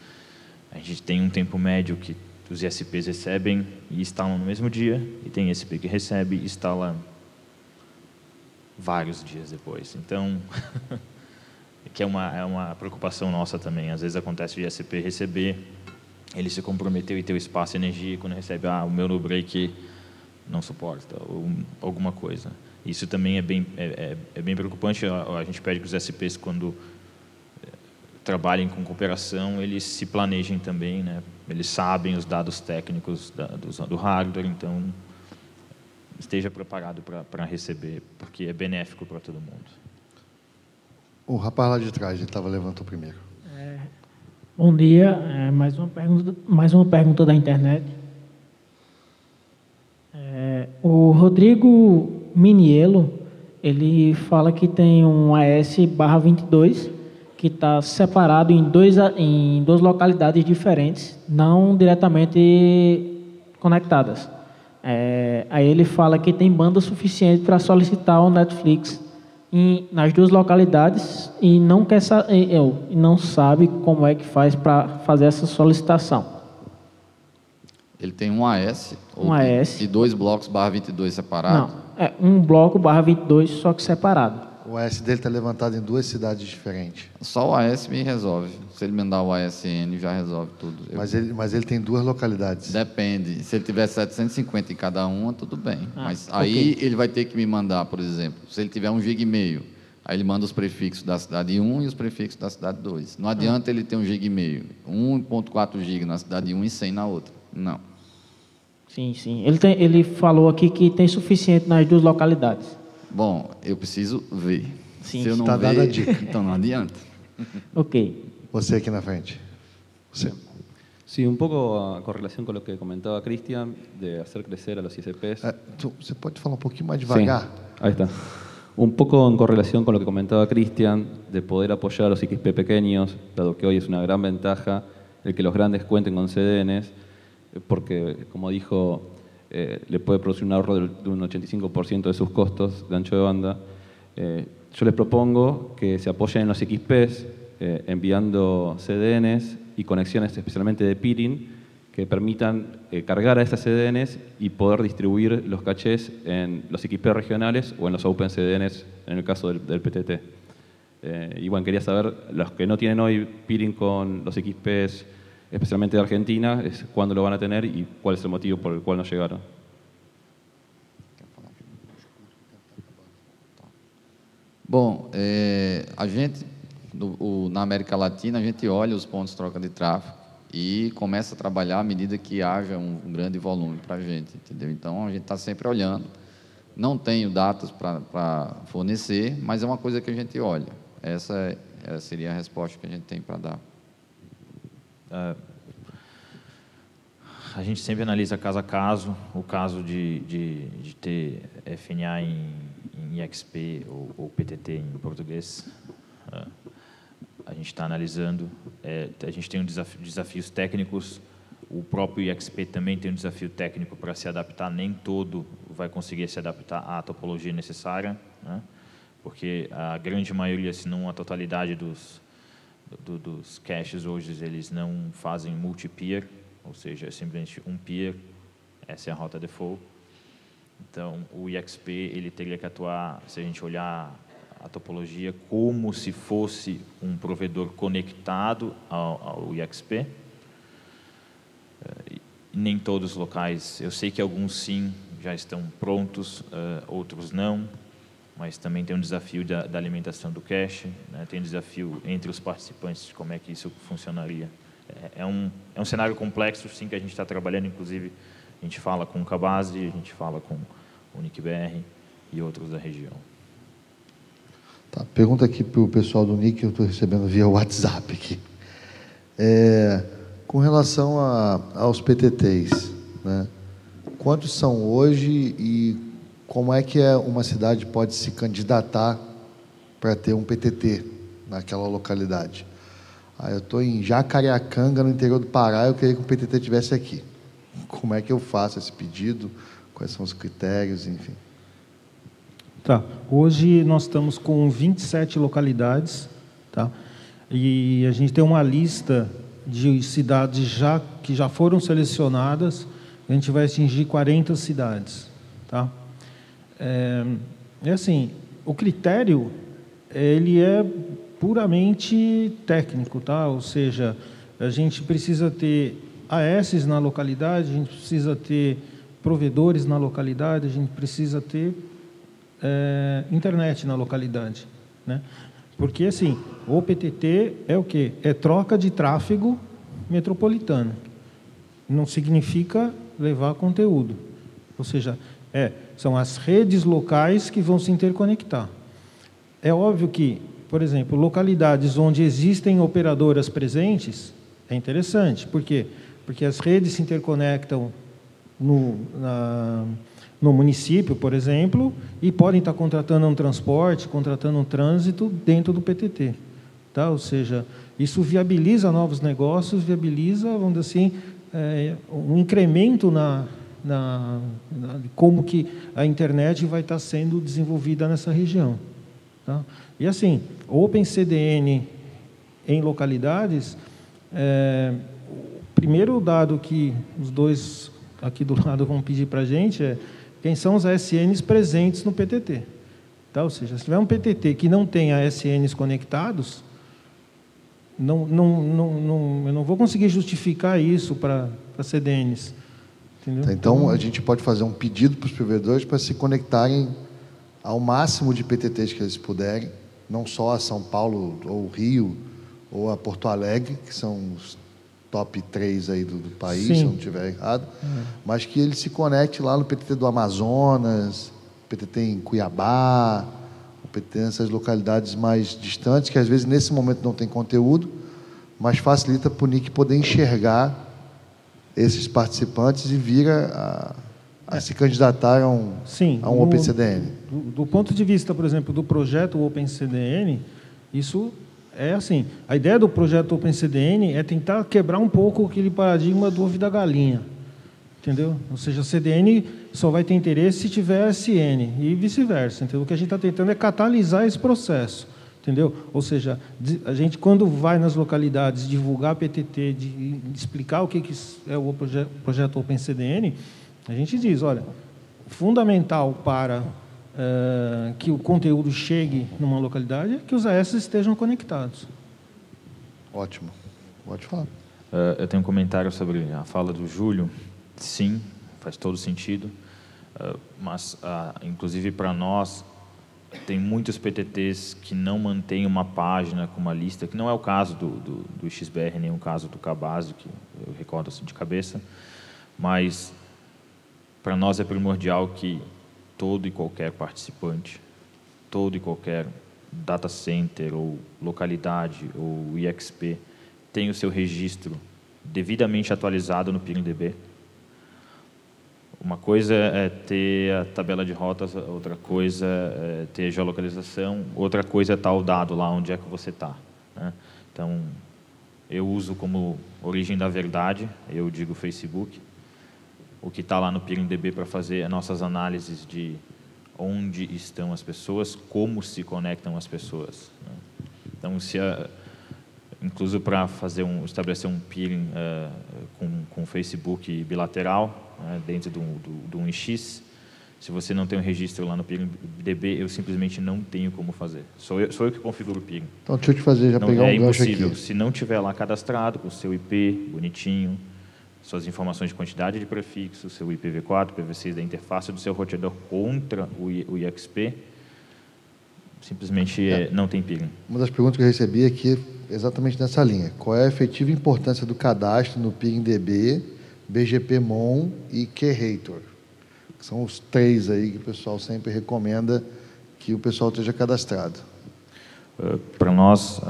A gente tem um tempo médio que os ISPs recebem e instalam no mesmo dia, e tem ISP que recebe e instala vários dias depois. Então, que é uma preocupação nossa também. Às vezes acontece o ISP receber, ele se comprometeu em ter o espaço e energia, e quando recebe, o meu no break não suporta, ou alguma coisa. Isso também é bem preocupante. A gente pede que os SPs, quando trabalhem com cooperação, eles se planejem também, né? Eles sabem os dados técnicos do hardware, então esteja preparado para receber, porque é benéfico para todo mundo. O rapaz lá de trás, ele levantou primeiro. Bom dia, mais uma pergunta da internet. O Rodrigo Minielo, ele fala que tem um AS/22 que está separado em duas localidades diferentes, não diretamente conectadas. Aí ele fala que tem banda suficiente para solicitar o Netflix nas duas localidades e não sabe como é que faz para fazer essa solicitação. Ele tem um AS, Um AS. E 2 blocos /22 separados? Não, é um bloco /22, só que separado. O AS dele está levantado em 2 cidades diferentes. Só o AS me resolve. Se ele mandar o ASN, já resolve tudo. Mas ele tem 2 localidades. Depende. Se ele tiver 750 em cada uma, tudo bem. Mas ok. aí ele vai ter que me mandar, por exemplo, se ele tiver 1,5 GB, aí ele manda os prefixos da cidade 1 e os prefixos da cidade 2. Não adianta ele ter 1,5 GB, 1,4 GB na cidade 1 e 100 na outra. Não. Sim, sim. Ele falou aqui que tem suficiente nas duas localidades. Bom, eu preciso ver. Sim, se eu não tá dada a ver, dica. então não adianta. Ok. Você aqui na frente. Você. Sí, un poco con relación con lo que comentaba Cristian, de hacer crecer a los ISPs. Você pode falar um pouquinho mais devagar? Sí, ahí está. Un poco en correlación con lo que comentaba Cristian, de poder apoyar a los XP pequeños, dado que hoy es una gran ventaja el que los grandes cuenten con CDNs, porque, como dijo, le puede producir un ahorro de un 85% de sus costos de ancho de banda. Yo les propongo que se apoyen en los XPs, enviando CDNs y conexiones especialmente de peering que permitan cargar a estas CDNs y poder distribuir los cachés en los XP regionales o en los Open CDNs en el caso del PTT. Y bueno, quería saber, los que no tienen hoy peering con los XPs, especialmente de Argentina, es cuándo lo van a tener y cuál es el motivo por el cual no llegaron. Bom, a gente, na América Latina, a gente olha os pontos de troca de tráfego e começa a trabalhar à medida que haja um grande volume para a gente, entendeu? Então, a gente está sempre olhando. Não tenho datas para fornecer, mas é uma coisa que a gente olha. Essa seria a resposta que a gente tem para dar. A gente sempre analisa caso a caso. O caso de ter FNA em IXP ou PTT em português, a gente está analisando. A gente tem desafios técnicos. O próprio IXP também tem um desafio técnico para se adaptar. Nem todo vai conseguir se adaptar à topologia necessária, né? Porque a grande maioria, se não a totalidade dos caches hoje, eles não fazem multi-peer, ou seja, é simplesmente um peer, essa é a rota default. Então, o IXP ele teria que atuar, se a gente olhar a topologia, como se fosse um provedor conectado ao IXP. Nem todos os locais, eu sei que alguns sim já estão prontos, outros não, mas também tem um desafio da alimentação do cache, né? Tem um desafio entre os participantes de como é que isso funcionaria. É um cenário complexo, sim, que a gente está trabalhando. Inclusive, a gente fala com o Cabase, a gente fala com o NIC-BR e outros da região. Tá, pergunta aqui para o pessoal do NIC, eu estou recebendo via WhatsApp aqui. Com relação aos PTTs, né? Quantos são hoje e como é que uma cidade pode se candidatar para ter um PTT naquela localidade? Eu estou em Jacareacanga, no interior do Pará, eu queria que o PTT estivesse aqui. Como é que eu faço esse pedido? Quais são os critérios, enfim? Tá. Hoje nós estamos com 27 localidades, tá? E a gente tem uma lista de cidades que já foram selecionadas. A gente vai atingir 40 cidades, tá? Assim, o critério ele é puramente técnico, tá? Ou seja, a gente precisa ter AS na localidade, a gente precisa ter provedores na localidade, a gente precisa ter internet na localidade, né? Porque assim, o PTT é o quê? É troca de tráfego metropolitano. Não significa levar conteúdo. Ou seja, são as redes locais que vão se interconectar. É óbvio que, por exemplo, localidades onde existem operadoras presentes, é interessante. Por quê? Porque as redes se interconectam no município, por exemplo, e podem estar contratando um transporte, contratando um trânsito dentro do PTT. Tá? Ou seja, isso viabiliza novos negócios, viabiliza, vamos dizer assim, um incremento como que a internet vai estar sendo desenvolvida nessa região. Tá? E assim, o OpenCDN em localidades, o primeiro dado que os dois aqui do lado vão pedir para a gente é quem são os ASNs presentes no PTT. Tá? Ou seja, se tiver um PTT que não tenha ASNs conectados, eu não vou conseguir justificar isso para CDNs. Entendeu? Então, a gente pode fazer um pedido para os provedores para se conectarem ao máximo de PTTs que eles puderem, não só a São Paulo ou Rio ou a Porto Alegre, que são os top 3 aí do país, se eu não estiver errado, mas que ele se conecte lá no PTT do Amazonas, PTT em Cuiabá, o PTT nessas localidades mais distantes, que às vezes nesse momento não tem conteúdo, mas facilita para o NIC poder enxergar esses participantes e vira a se candidatar a um OpenCDN. Do ponto de vista, por exemplo, do projeto OpenCDN, isso é assim, a ideia do projeto OpenCDN é tentar quebrar um pouco aquele paradigma do ovo da galinha, entendeu? Ou seja, o CDN só vai ter interesse se tiver SN e vice-versa, entendeu? O que a gente está tentando é catalisar esse processo, entendeu? Ou seja, a gente, quando vai nas localidades divulgar PTT, de explicar o que é o projeto OpenCDN, a gente diz, olha, fundamental para que o conteúdo chegue numa localidade é que os AS estejam conectados. Ótimo. Pode falar. Eu tenho um comentário sobre a fala do Júlio. Sim, faz todo sentido. Mas, inclusive, para nós, tem muitos PTTs que não mantêm uma página com uma lista, que não é o caso do XBR, nem o caso do Cabase, que eu recordo assim de cabeça, mas para nós é primordial que todo e qualquer participante, todo e qualquer data center ou localidade ou IXP tenha o seu registro devidamente atualizado no PeeringDB. Uma coisa é ter a tabela de rotas, outra coisa é ter a geolocalização, outra coisa é estar o dado lá onde é que você está, né? Então, eu uso como origem da verdade, eu digo Facebook, o que está lá no PeeringDB para fazer as nossas análises de onde estão as pessoas, como se conectam as pessoas, né? Então, incluso para estabelecer um peering com Facebook bilateral, né, dentro do 1x, se você não tem um registro lá no PeeringDB, eu simplesmente não tenho como fazer. Sou eu que configuro o peering. Então, deixa eu te fazer, já não, pegar um gancho aqui. É impossível. Se não tiver lá cadastrado, com o seu IP bonitinho, suas informações de quantidade de prefixo, seu IPv4, IPv6 da interface do seu roteador contra o IXP, simplesmente não tem peering. Uma das perguntas que eu recebi aqui, exatamente nessa linha. Qual é a efetiva importância do cadastro no PeeringDB, BGPmon e Keyrator? Que são os 3 aí que o pessoal sempre recomenda que o pessoal esteja cadastrado. Para nós,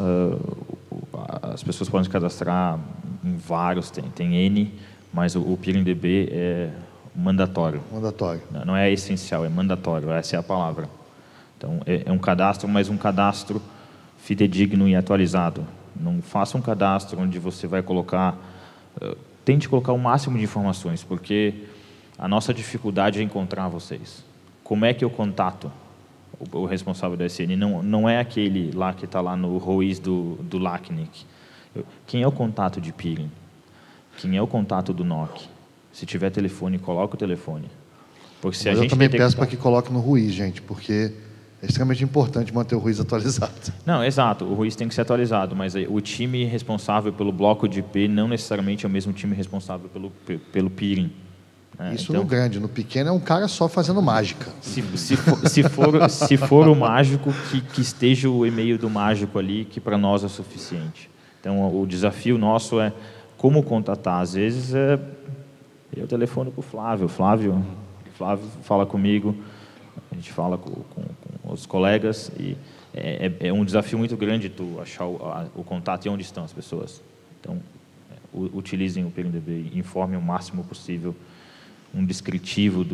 as pessoas podem se cadastrar em vários, tem N, mas o PeeringDB é mandatório. Mandatório. Não é essencial, é mandatório, essa é a palavra. Então, é um cadastro, mas um cadastro fidedigno e atualizado. Não faça um cadastro onde você vai colocar... Tente colocar o máximo de informações, porque a nossa dificuldade é encontrar vocês. Como é que eu contato o responsável da SN? Não é aquele lá que está lá no ROIS do LACNIC. Quem é o contato de peering? Quem é o contato do NOC? Se tiver telefone, coloca o telefone. Porque se Mas a gente eu também peço para que coloque no RUIS, gente, porque é extremamente importante manter o RUIS atualizado. Não, exato. O RUIS tem que ser atualizado, mas o time responsável pelo bloco de IP não necessariamente é o mesmo time responsável pelo peering. Isso então, no grande. No pequeno é um cara só fazendo mágica. Se for o mágico, que esteja o e-mail do mágico ali, que para nós é suficiente. Então, o desafio nosso é como contatar. Às vezes, eu telefono para o Flávio. Flávio fala comigo, a gente fala com os colegas, e é um desafio muito grande tu achar o contato e onde estão as pessoas. Então, utilizem o PeeringDB, informem o máximo possível, um descritivo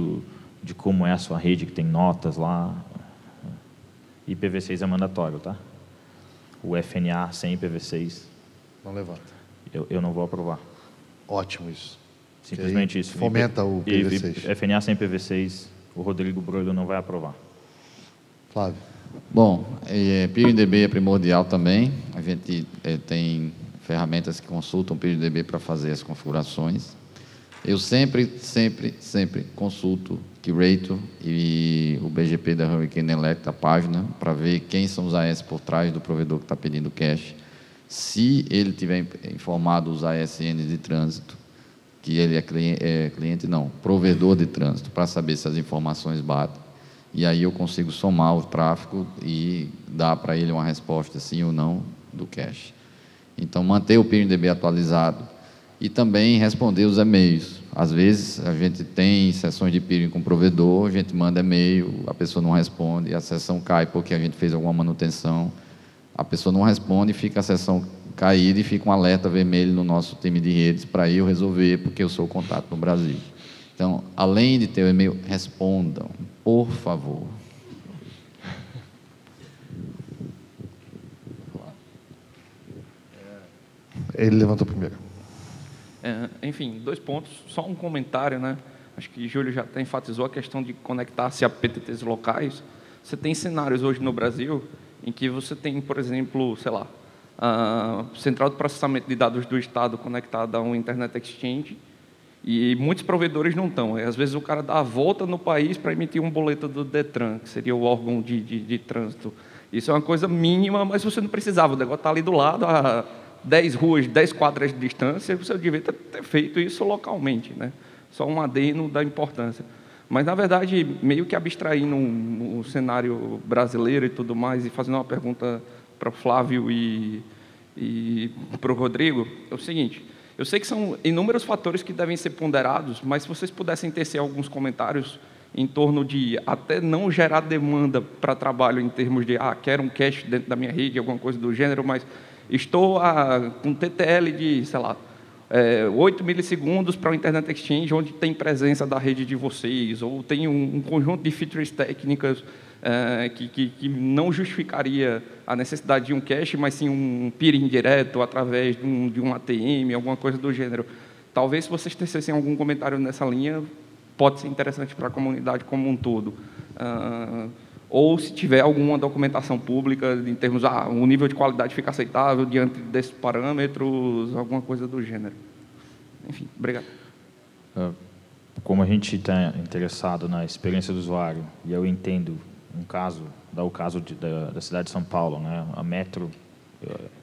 de como é a sua rede, que tem notas lá. IPv6 é mandatório, tá? O FNA sem IPv6... Não levanta. Eu não vou aprovar. Ótimo isso. Simplesmente isso. Fomenta o PV6. FNA sem IPv6, o Rodrigo Broilo não vai aprovar. Flávio. Bom, PeerDB é primordial também. A gente tem ferramentas que consultam o PeerDB para fazer as configurações. Eu sempre consulto Curator e o BGP da Hurricane Electric, a página, para ver quem são os AS por trás do provedor que está pedindo cache. Se ele tiver informado os ASN de trânsito, que ele provedor de trânsito, para saber se as informações batem. E aí eu consigo somar o tráfego e dar para ele uma resposta sim ou não do cache. Então, manter o PeerDB atualizado e também responder os e-mails. Às vezes, a gente tem sessões de peering com o provedor, a gente manda e-mail, a pessoa não responde, a sessão cai porque a gente fez alguma manutenção, a pessoa não responde, fica a sessão caída e fica um alerta vermelho no nosso time de redes para eu resolver, porque eu sou o contato no Brasil. Então, além de ter o e-mail, respondam, por favor. Ele levantou primeiro. Enfim, 2 pontos, só um comentário, né? Acho que Júlio já até enfatizou a questão de conectar-se a PTTs locais. Você tem cenários hoje no Brasil em que você tem, por exemplo, sei lá, a central de processamento de dados do Estado conectada a um Internet Exchange, e muitos provedores não estão. Às vezes o cara dá a volta no país para emitir um boleto do DETRAN, que seria o órgão de trânsito. Isso é uma coisa mínima, mas você não precisava. O negócio está ali do lado, a 10 ruas, 10 quadras de distância, você devia ter feito isso localmente, né? Só um adendo da importância. Mas, na verdade, meio que abstraindo no cenário brasileiro e tudo mais, e fazendo uma pergunta para o Flávio e para o Rodrigo, é o seguinte: eu sei que são inúmeros fatores que devem ser ponderados, mas se vocês pudessem tecer alguns comentários em torno de até não gerar demanda para trabalho em termos de, quero um cache dentro da minha rede, alguma coisa do gênero, mas estou com TTL de, sei lá, 8 milissegundos para o Internet Exchange, onde tem presença da rede de vocês, ou tem um conjunto de features técnicas que não justificaria a necessidade de um cache, mas sim um peering direto através de um ATM, alguma coisa do gênero. Talvez, se vocês tecessem algum comentário nessa linha, pode ser interessante para a comunidade como um todo. Ou, se tiver alguma documentação pública em termos, o nível de qualidade fica aceitável diante desses parâmetros, alguma coisa do gênero. Enfim, obrigado. Como a gente está interessado na experiência do usuário, e eu entendo o caso da cidade de São Paulo, né? A metro,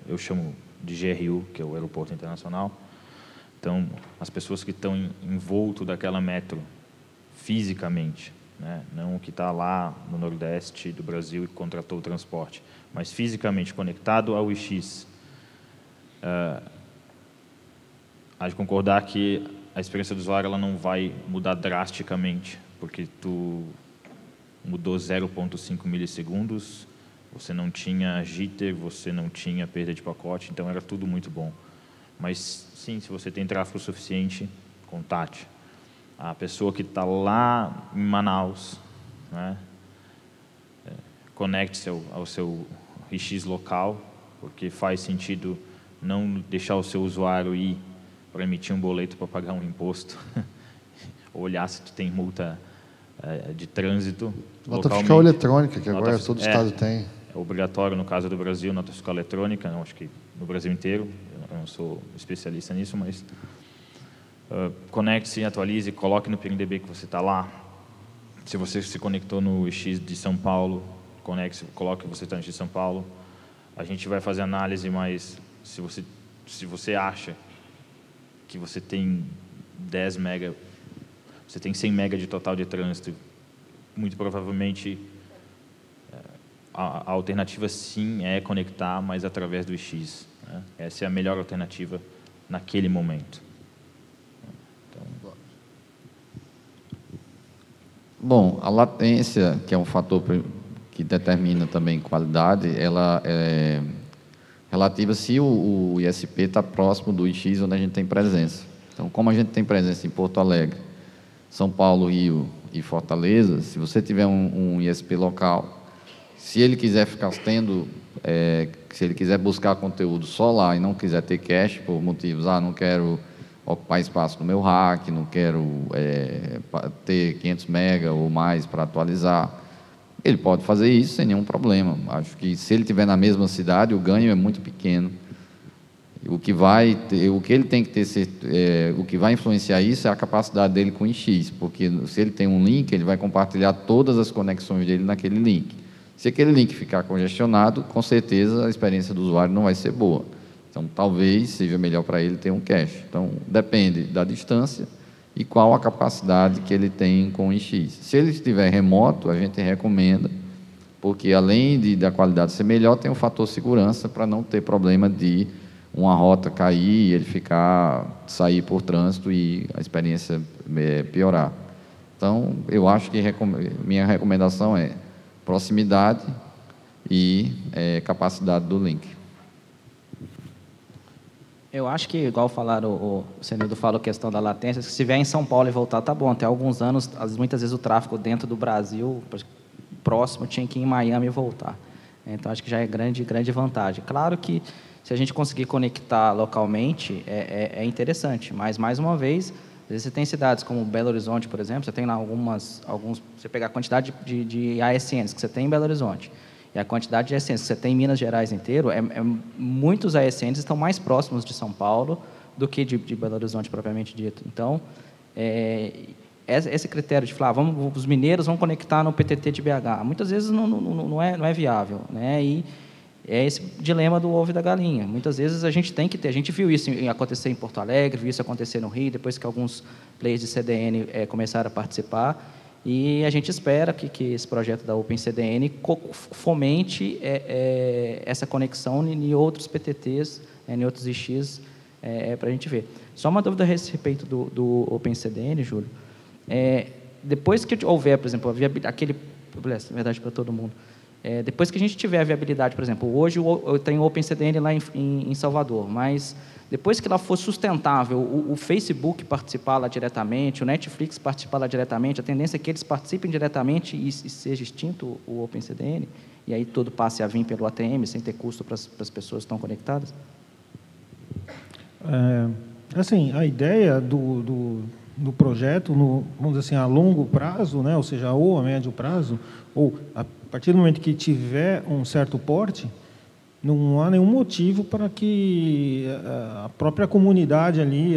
eu chamo de GRU, que é o Aeroporto Internacional. Então, as pessoas que estão envolto daquela metro fisicamente, né? Não o que está lá no Nordeste do Brasil e contratou o transporte, mas fisicamente conectado ao IX, há de concordar que a experiência do usuário ela não vai mudar drasticamente, porque tu mudou 0,5 milissegundos, você não tinha jitter, você não tinha perda de pacote, então era tudo muito bom. Mas, sim, se você tem tráfego suficiente, contate. A pessoa que está lá em Manaus, né, conecte-se ao seu IX local, porque faz sentido não deixar o seu usuário ir para emitir um boleto para pagar um imposto, olhar se tu tem multa de trânsito. Nota fiscal eletrônica, que agora todo estado tem. É obrigatório, no caso do Brasil, nota fiscal eletrônica, não, acho que no Brasil inteiro, eu não sou especialista nisso, mas conecte-se, atualize, coloque no PeerDB que você está lá. Se você se conectou no IX de São Paulo, conecte-se, coloque que você está no IX de São Paulo. A gente vai fazer análise, mas se você acha que você tem 10 mega, você tem 100 mega de total de trânsito, muito provavelmente a alternativa sim é conectar, mas através do IX, né? Essa é a melhor alternativa naquele momento. Então... Bom, a latência, que é um fator que determina também qualidade, ela é relativa se o ISP está próximo do IX onde a gente tem presença. Então, como a gente tem presença em Porto Alegre, São Paulo, Rio e Fortaleza, se você tiver um ISP local, se ele quiser ficar tendo, se ele quiser buscar conteúdo só lá e não quiser ter cache por motivos, não quero ocupar espaço no meu rack, não quero ter 500 mega ou mais para atualizar, Ele pode fazer isso sem nenhum problema. Acho que se ele estiver na mesma cidade, o ganho é muito pequeno. O que ele tem que ter, o que vai influenciar isso é a capacidade dele com o IX, porque se ele tem um link, ele vai compartilhar todas as conexões dele naquele link. Se aquele link ficar congestionado, com certeza a experiência do usuário não vai ser boa. Então, talvez seja melhor para ele ter um cache. Então, depende da distância e qual a capacidade que ele tem com o IX. Se ele estiver remoto, a gente recomenda, porque além da qualidade ser melhor, tem um fator segurança para não ter problema de uma rota cair, ele sair por trânsito e a experiência piorar. Então, eu acho que minha recomendação é proximidade e capacidade do link. Eu acho que, igual falaram, o Senildo falou a questão da latência, se vier em São Paulo e voltar, tá bom. Até alguns anos, muitas vezes o tráfego dentro do Brasil, próximo, tinha que ir em Miami e voltar. Então, acho que já é grande vantagem. Claro que, se a gente conseguir conectar localmente, é interessante, mas, mais uma vez, às vezes você tem cidades como Belo Horizonte, por exemplo, você tem lá você pegar a quantidade de ASNs que você tem em Belo Horizonte, e a quantidade de ASNs que você tem em Minas Gerais inteiro, muitos ASNs estão mais próximos de São Paulo do que de Belo Horizonte, propriamente dito. Então, esse critério de falar, os mineiros vão conectar no PTT de BH, muitas vezes não é viável, né? E é esse dilema do ovo e da galinha. Muitas vezes a gente tem que ter. A gente viu isso acontecer em Porto Alegre, viu isso acontecer no Rio, depois que alguns players de CDN começaram a participar. E a gente espera que esse projeto da OpenCDN fomente essa conexão em outros PTTs, em outros IX, para a gente ver. Só uma dúvida a respeito do OpenCDN, Júlio. Depois que houver, por exemplo, aquele... verdade para todo mundo. Depois que a gente tiver a viabilidade, por exemplo, hoje eu tenho o OpenCDN lá em Salvador, mas depois que ela for sustentável, o Facebook participar lá diretamente, o Netflix participar lá diretamente, a tendência é que eles participem diretamente e seja extinto o OpenCDN, e aí tudo passe a vir pelo ATM, sem ter custo para as pessoas que estão conectadas? Assim, a ideia do projeto, vamos dizer assim, a longo prazo, né, ou seja, ou a médio prazo, ou a partir do momento que tiver um certo porte, não há nenhum motivo para que a própria comunidade ali,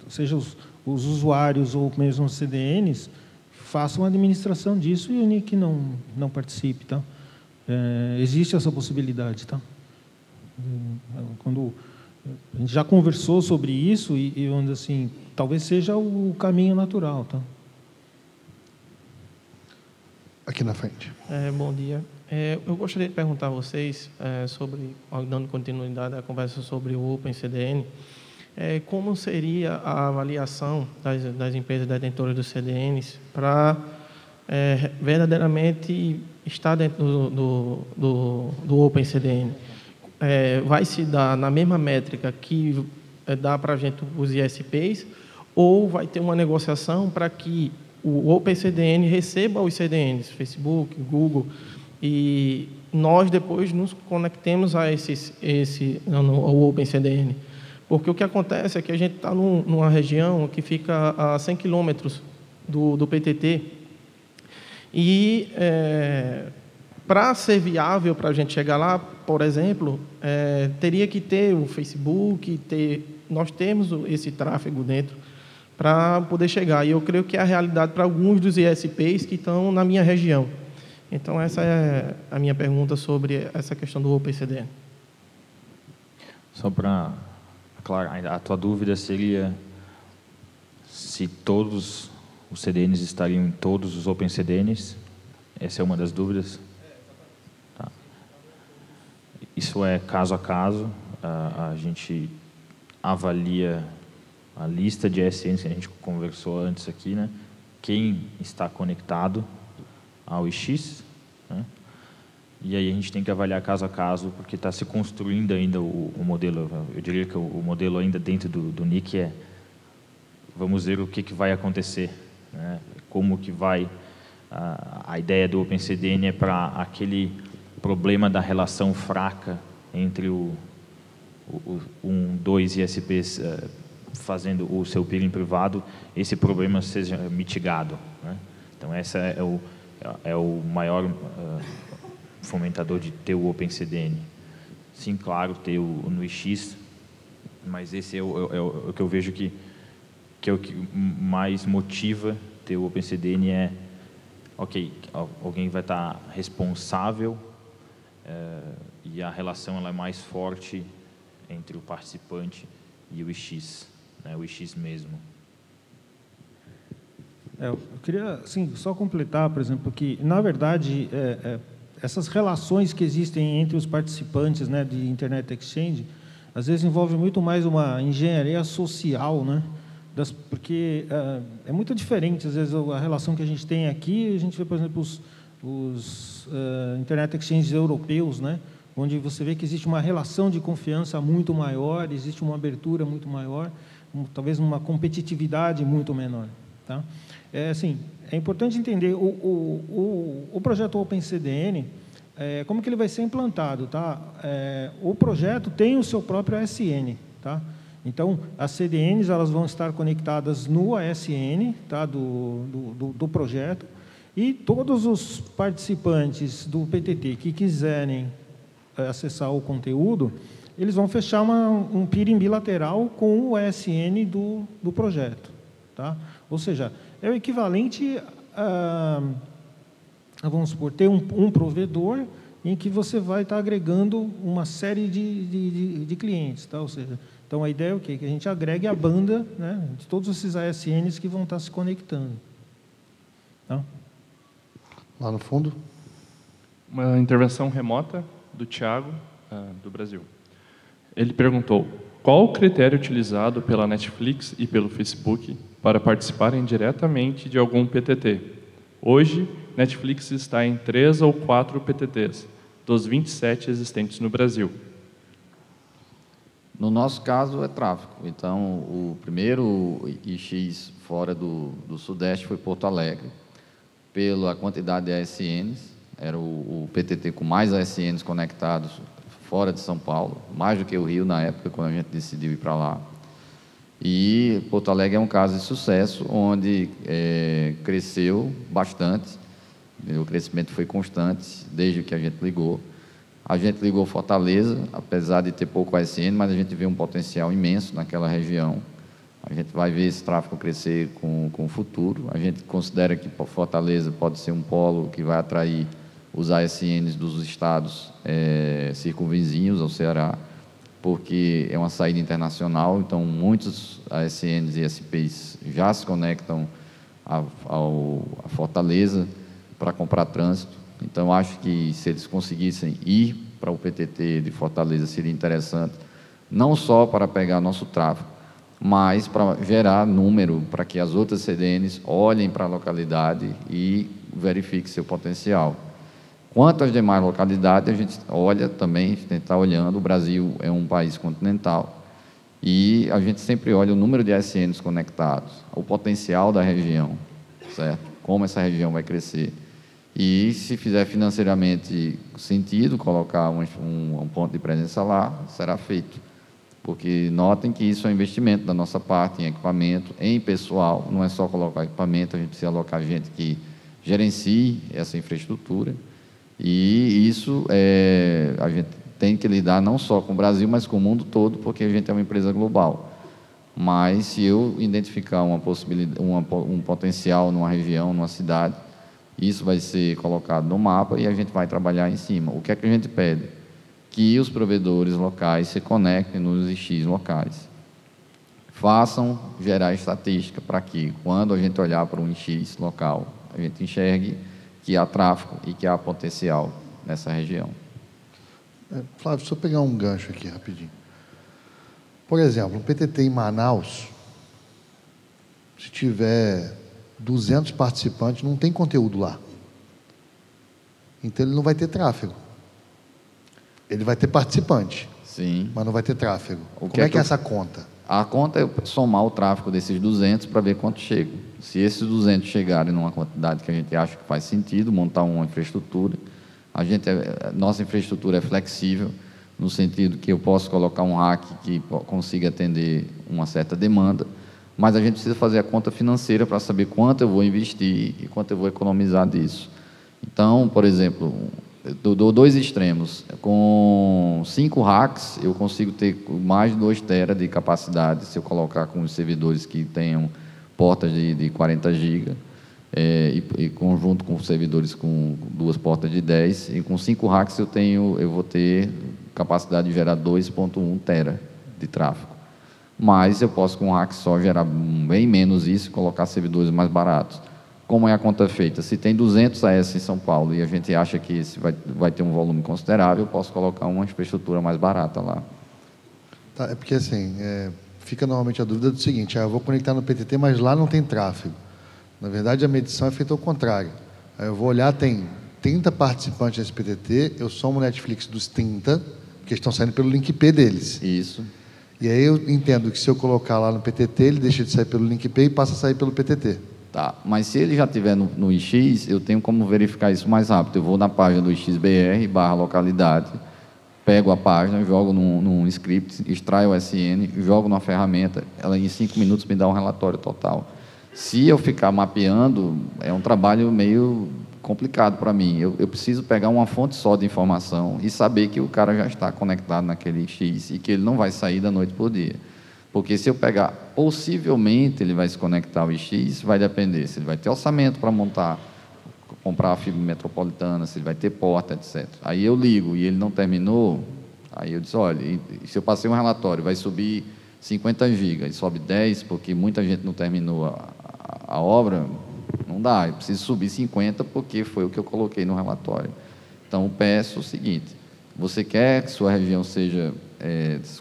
seja os usuários ou mesmo os CDNs, façam a administração disso e o NIC não participe. Tá? Existe essa possibilidade. Tá? Quando a gente já conversou sobre isso e onde, assim, talvez seja o caminho natural. Tá? Aqui na frente. Bom dia. Eu gostaria de perguntar a vocês, dando continuidade à conversa sobre o OpenCDN, como seria a avaliação das empresas detentoras dos CDNs para verdadeiramente estar dentro do OpenCDN? Vai se dar na mesma métrica que dá para a gente os ISPs, ou vai ter uma negociação para que o OpenCDN receba os CDNs, Facebook, Google, e nós depois nos conectemos a ao OpenCDN? Porque o que acontece é que a gente está numa região que fica a 100 quilômetros do PTT, e para ser viável para a gente chegar lá, por exemplo, teria que ter o Facebook, nós temos esse tráfego dentro para poder chegar. E eu creio que é a realidade para alguns dos ISPs que estão na minha região. Então, essa é a minha pergunta sobre essa questão do OpenCDN. Só para aclarar, a tua dúvida seria se todos os CDNs estariam em todos os OpenCDNs? Essa é uma das dúvidas? Tá. Isso é caso a caso. A gente avalia a lista de ASNs que a gente conversou antes aqui, né? Quem está conectado ao IX, né? E aí a gente tem que avaliar caso a caso, porque está se construindo ainda o modelo. Eu diria que o modelo ainda dentro do NIC vamos ver o que vai acontecer, né? Como que vai... A ideia do OpenCDN é para aquele problema da relação fraca entre dois ISPs fazendo o seu peering privado, esse problema seja mitigado, né? Então, essa é é o maior fomentador de ter o OpenCDN. Sim, claro, ter o NuIX, mas esse é o que eu vejo que é o que mais motiva ter o OpenCDN ok, alguém vai estar responsável e a relação ela é mais forte entre o participante e o IX, né, o IX mesmo. Eu queria assim, só completar, por exemplo, que, na verdade, essas relações que existem entre os participantes, né, de Internet Exchange, às vezes envolve muito mais uma engenharia social, né, porque é muito diferente, às vezes, a relação que a gente tem aqui, a gente vê, por exemplo, os Internet Exchanges europeus, né, onde você vê que existe uma relação de confiança muito maior, existe uma abertura muito maior, talvez uma competitividade muito menor. Tá? Assim, é importante entender o projeto OpenCDN, como que ele vai ser implantado. Tá? O projeto tem o seu próprio ASN. Tá? Então, as CDNs elas vão estar conectadas no ASN, tá? do projeto, e todos os participantes do PTT que quiserem acessar o conteúdo, eles vão fechar um peering bilateral com o ASN do projeto. Tá? Ou seja, é o equivalente a vamos supor, ter um provedor em que você vai estar agregando uma série de clientes. Tá? Ou seja, então, a ideia é o quê? Que a gente agregue a banda, né, de todos esses ASNs que vão estar se conectando. Tá? Lá no fundo. Uma intervenção remota do Thiago, do Brasil. Ele perguntou: qual o critério utilizado pela Netflix e pelo Facebook para participarem diretamente de algum PTT? Hoje, Netflix está em 3 ou 4 PTTs, dos 27 existentes no Brasil. No nosso caso, é tráfego. Então, o primeiro IX fora do Sudeste foi Porto Alegre, pela quantidade de ASNs. Era o PTT com mais ASNs conectados fora de São Paulo, mais do que o Rio na época, quando a gente decidiu ir para lá. E Porto Alegre é um caso de sucesso, onde cresceu bastante, o crescimento foi constante desde que a gente ligou. A gente ligou Fortaleza, apesar de ter pouco ASN, mas a gente vê um potencial imenso naquela região. A gente vai ver esse tráfego crescer com o futuro. A gente considera que Fortaleza pode ser um polo que vai atrair os ASNs dos estados circunvizinhos ao Ceará, porque é uma saída internacional, então muitos ASNs e SPs já se conectam a Fortaleza para comprar trânsito. Então, acho que se eles conseguissem ir para o PTT de Fortaleza, seria interessante, não só para pegar nosso tráfego, mas para gerar número, para que as outras CDNs olhem para a localidade e verifiquem seu potencial. Quanto às demais localidades, a gente olha também, a gente está olhando, o Brasil é um país continental, e a gente sempre olha o número de ASNs conectados, o potencial da região, certo? Como essa região vai crescer. E, se fizer financeiramente sentido colocar um ponto de presença lá, será feito. Porque notem que isso é um investimento da nossa parte em equipamento, em pessoal, não é só colocar equipamento, a gente precisa alocar gente que gerencie essa infraestrutura. E isso a gente tem que lidar não só com o Brasil, mas com o mundo todo, porque a gente é uma empresa global. Mas, se eu identificar uma possibilidade, um potencial numa região, numa cidade, isso vai ser colocado no mapa e a gente vai trabalhar em cima. O que é que a gente pede? Que os provedores locais se conectem nos IX locais. Façam gerar estatística para que, quando a gente olhar para um IX local, a gente enxergue que há tráfego e que há potencial nessa região. Flávio, deixa eu pegar um gancho aqui rapidinho. Por exemplo, um PTT em Manaus, se tiver 200 participantes, não tem conteúdo lá. Então, ele não vai ter tráfego. Ele vai ter participante. Sim. Mas não vai ter tráfego. Como é que é essa conta? A conta é somar o tráfego desses 200 para ver quanto chega. Se esses 200 chegarem numa quantidade que a gente acha que faz sentido, montar uma infraestrutura, nossa infraestrutura é flexível, no sentido que eu posso colocar um rack que consiga atender uma certa demanda, mas a gente precisa fazer a conta financeira para saber quanto eu vou investir e quanto eu vou economizar disso. Então, por exemplo, eu dou 2 extremos. Com 5 racks, eu consigo ter mais de 2 TB de capacidade, se eu colocar com os servidores que tenham portas de 40 GB, e conjunto com servidores com 2 portas de 10, e com 5 racks eu vou ter capacidade de gerar 2.1 TB de tráfego. Mas eu posso, com um rack só, gerar bem menos isso e colocar servidores mais baratos. Como é a conta feita? Se tem 200 AS em São Paulo e a gente acha que esse vai ter um volume considerável, eu posso colocar uma infraestrutura mais barata lá. Tá, é porque, assim, fica normalmente a dúvida do seguinte: eu vou conectar no PTT, mas lá não tem tráfego. Na verdade, a medição é feita ao contrário. Aí eu vou olhar, tem 30 participantes nesse PTT, eu somo o Netflix dos 30, que estão saindo pelo link P deles. Isso. E aí eu entendo que se eu colocar lá no PTT, ele deixa de sair pelo link P e passa a sair pelo PTT. Tá, mas se ele já estiver no IX, eu tenho como verificar isso mais rápido. Eu vou na página do XBR/localidade, pego a página, jogo num script, extraio o SN, jogo numa ferramenta, ela em 5 minutos me dá um relatório total. Se eu ficar mapeando, é um trabalho meio complicado para mim. Eu preciso pegar uma fonte só de informação e saber que o cara já está conectado naquele X e que ele não vai sair da noite por dia. Porque se eu pegar, possivelmente ele vai se conectar ao X, vai depender se ele vai ter orçamento para montar, comprar a fibra metropolitana, se ele vai ter porta, etc. Aí eu ligo e ele não terminou, aí eu disse, olha, se eu passei um relatório, vai subir 50 GB, e sobe 10 porque muita gente não terminou a obra, não dá, eu preciso subir 50 porque foi o que eu coloquei no relatório. Então, eu peço o seguinte: você quer que sua região seja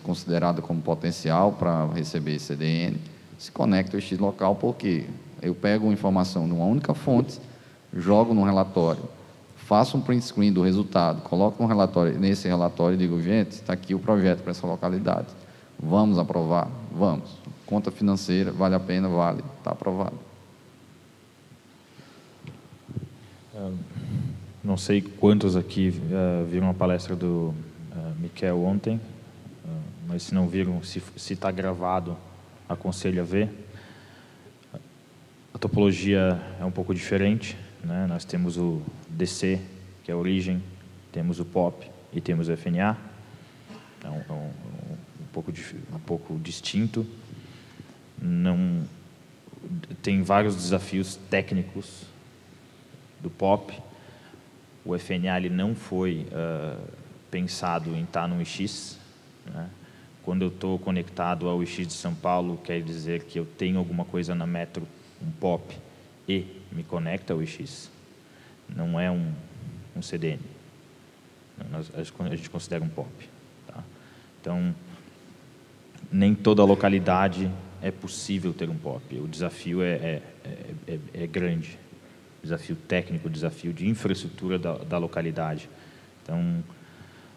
considerada como potencial para receber CDN, se conecta ao X local, porque eu pego uma informação numa única fonte, jogo num relatório, faço um print screen do resultado, coloco um relatório, nesse relatório digo, gente, está aqui o projeto para essa localidade, vamos aprovar? Vamos. Conta financeira, vale a pena? Vale, está aprovado. Não sei quantos aqui viram a palestra do Miquel ontem, mas se não viram, se está gravado, aconselho a ver. A topologia é um pouco diferente, né? Nós temos o DC, que é a origem, temos o POP e temos o FNA. É um pouco distinto. Tem vários desafios técnicos do POP. O FNA ele não foi pensado em estar no IX, né? Quando eu estou conectado ao IX de São Paulo, quer dizer que eu tenho alguma coisa na Metro, um POP, e me conecta ao IX. Não é um CDN. A gente considera um POP. Tá? Então, nem toda localidade é possível ter um POP. O desafio é grande. Desafio técnico, desafio de infraestrutura da localidade. Então,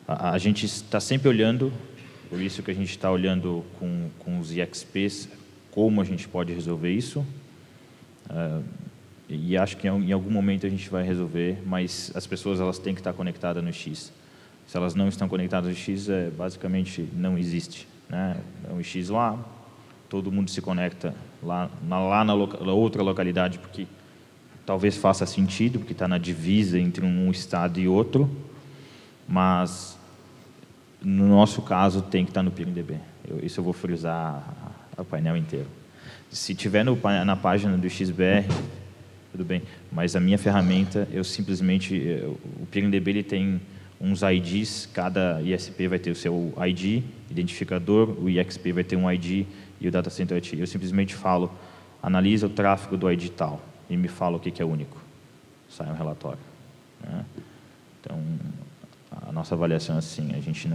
a gente está sempre olhando, por isso que a gente está olhando com os IXPs, como a gente pode resolver isso. E acho que em algum momento a gente vai resolver, mas as pessoas elas têm que estar conectadas no X. Se elas não estão conectadas no X, basicamente não existe, né? É um X lá, todo mundo se conecta lá na outra localidade, porque talvez faça sentido, porque está na divisa entre um estado e outro, mas no nosso caso tem que estar no PIRMDB. Isso eu vou frisar o painel inteiro. Se tiver na página do XBR, tudo bem, mas a minha ferramenta, eu simplesmente, o PIRMDB ele tem uns IDs, cada ISP vai ter o seu ID, identificador, o IXP vai ter um ID e o Data Center IT. Eu simplesmente falo, analisa o tráfego do ID tal e me fala o que é único. Sai um relatório, né? Então, a nossa avaliação é assim, a gente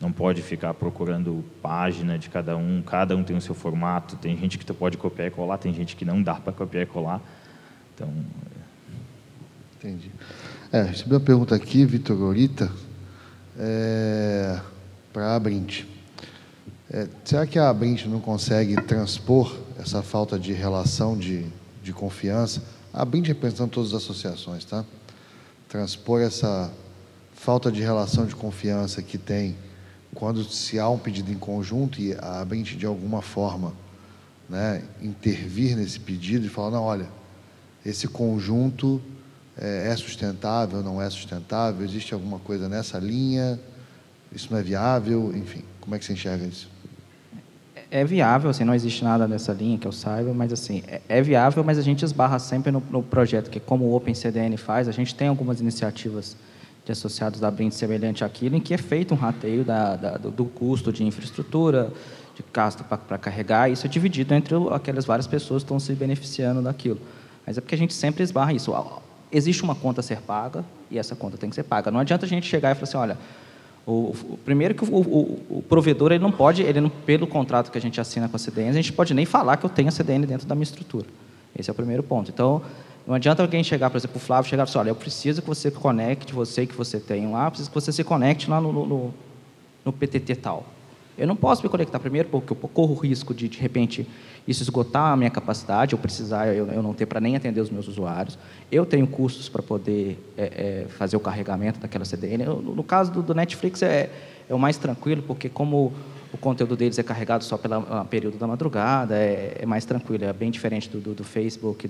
não pode ficar procurando página de cada um tem o seu formato, tem gente que pode copiar e colar, tem gente que não dá para copiar e colar. Então... Entendi. Recebi uma pergunta aqui, Vitor Gorita, para a Abrint. Será que a Abrint não consegue transpor essa falta de relação de confiança? A Abrint representando todas as associações, tá? Transpor essa falta de relação de confiança que tem quando se há um pedido em conjunto e a Abrint, de alguma forma, né, intervir nesse pedido e falar, não, olha, esse conjunto É sustentável, não é sustentável? Existe alguma coisa nessa linha? Isso não é viável? Enfim, como é que você enxerga isso? É viável, assim, não existe nada nessa linha que eu saiba, mas assim, é viável, mas a gente esbarra sempre no projeto, que como o OpenCDN faz, a gente tem algumas iniciativas de associados da Brint semelhante àquilo, em que é feito um rateio do custo de infraestrutura, de gasto para carregar, e isso é dividido entre aquelas várias pessoas que estão se beneficiando daquilo. Mas é porque a gente sempre esbarra isso. Existe uma conta a ser paga, e essa conta tem que ser paga. Não adianta a gente chegar e falar assim, olha, primeiro que o provedor, ele não pode, pelo contrato que a gente assina com a CDN, a gente pode nem falar que eu tenho a CDN dentro da minha estrutura. Esse é o primeiro ponto. Então, não adianta alguém chegar, por exemplo, o Flávio chegar e falar assim, olha, eu preciso que você conecte, você que você tem lá, preciso que você se conecte lá no PTT tal. Eu não posso me conectar primeiro porque eu corro o risco de repente, isso esgotar a minha capacidade, eu não ter para nem atender os meus usuários. Eu tenho custos para poder fazer o carregamento daquela CDN. No caso do Netflix é o mais tranquilo, porque como o conteúdo deles é carregado só pelo período da madrugada, é mais tranquilo, é bem diferente do Facebook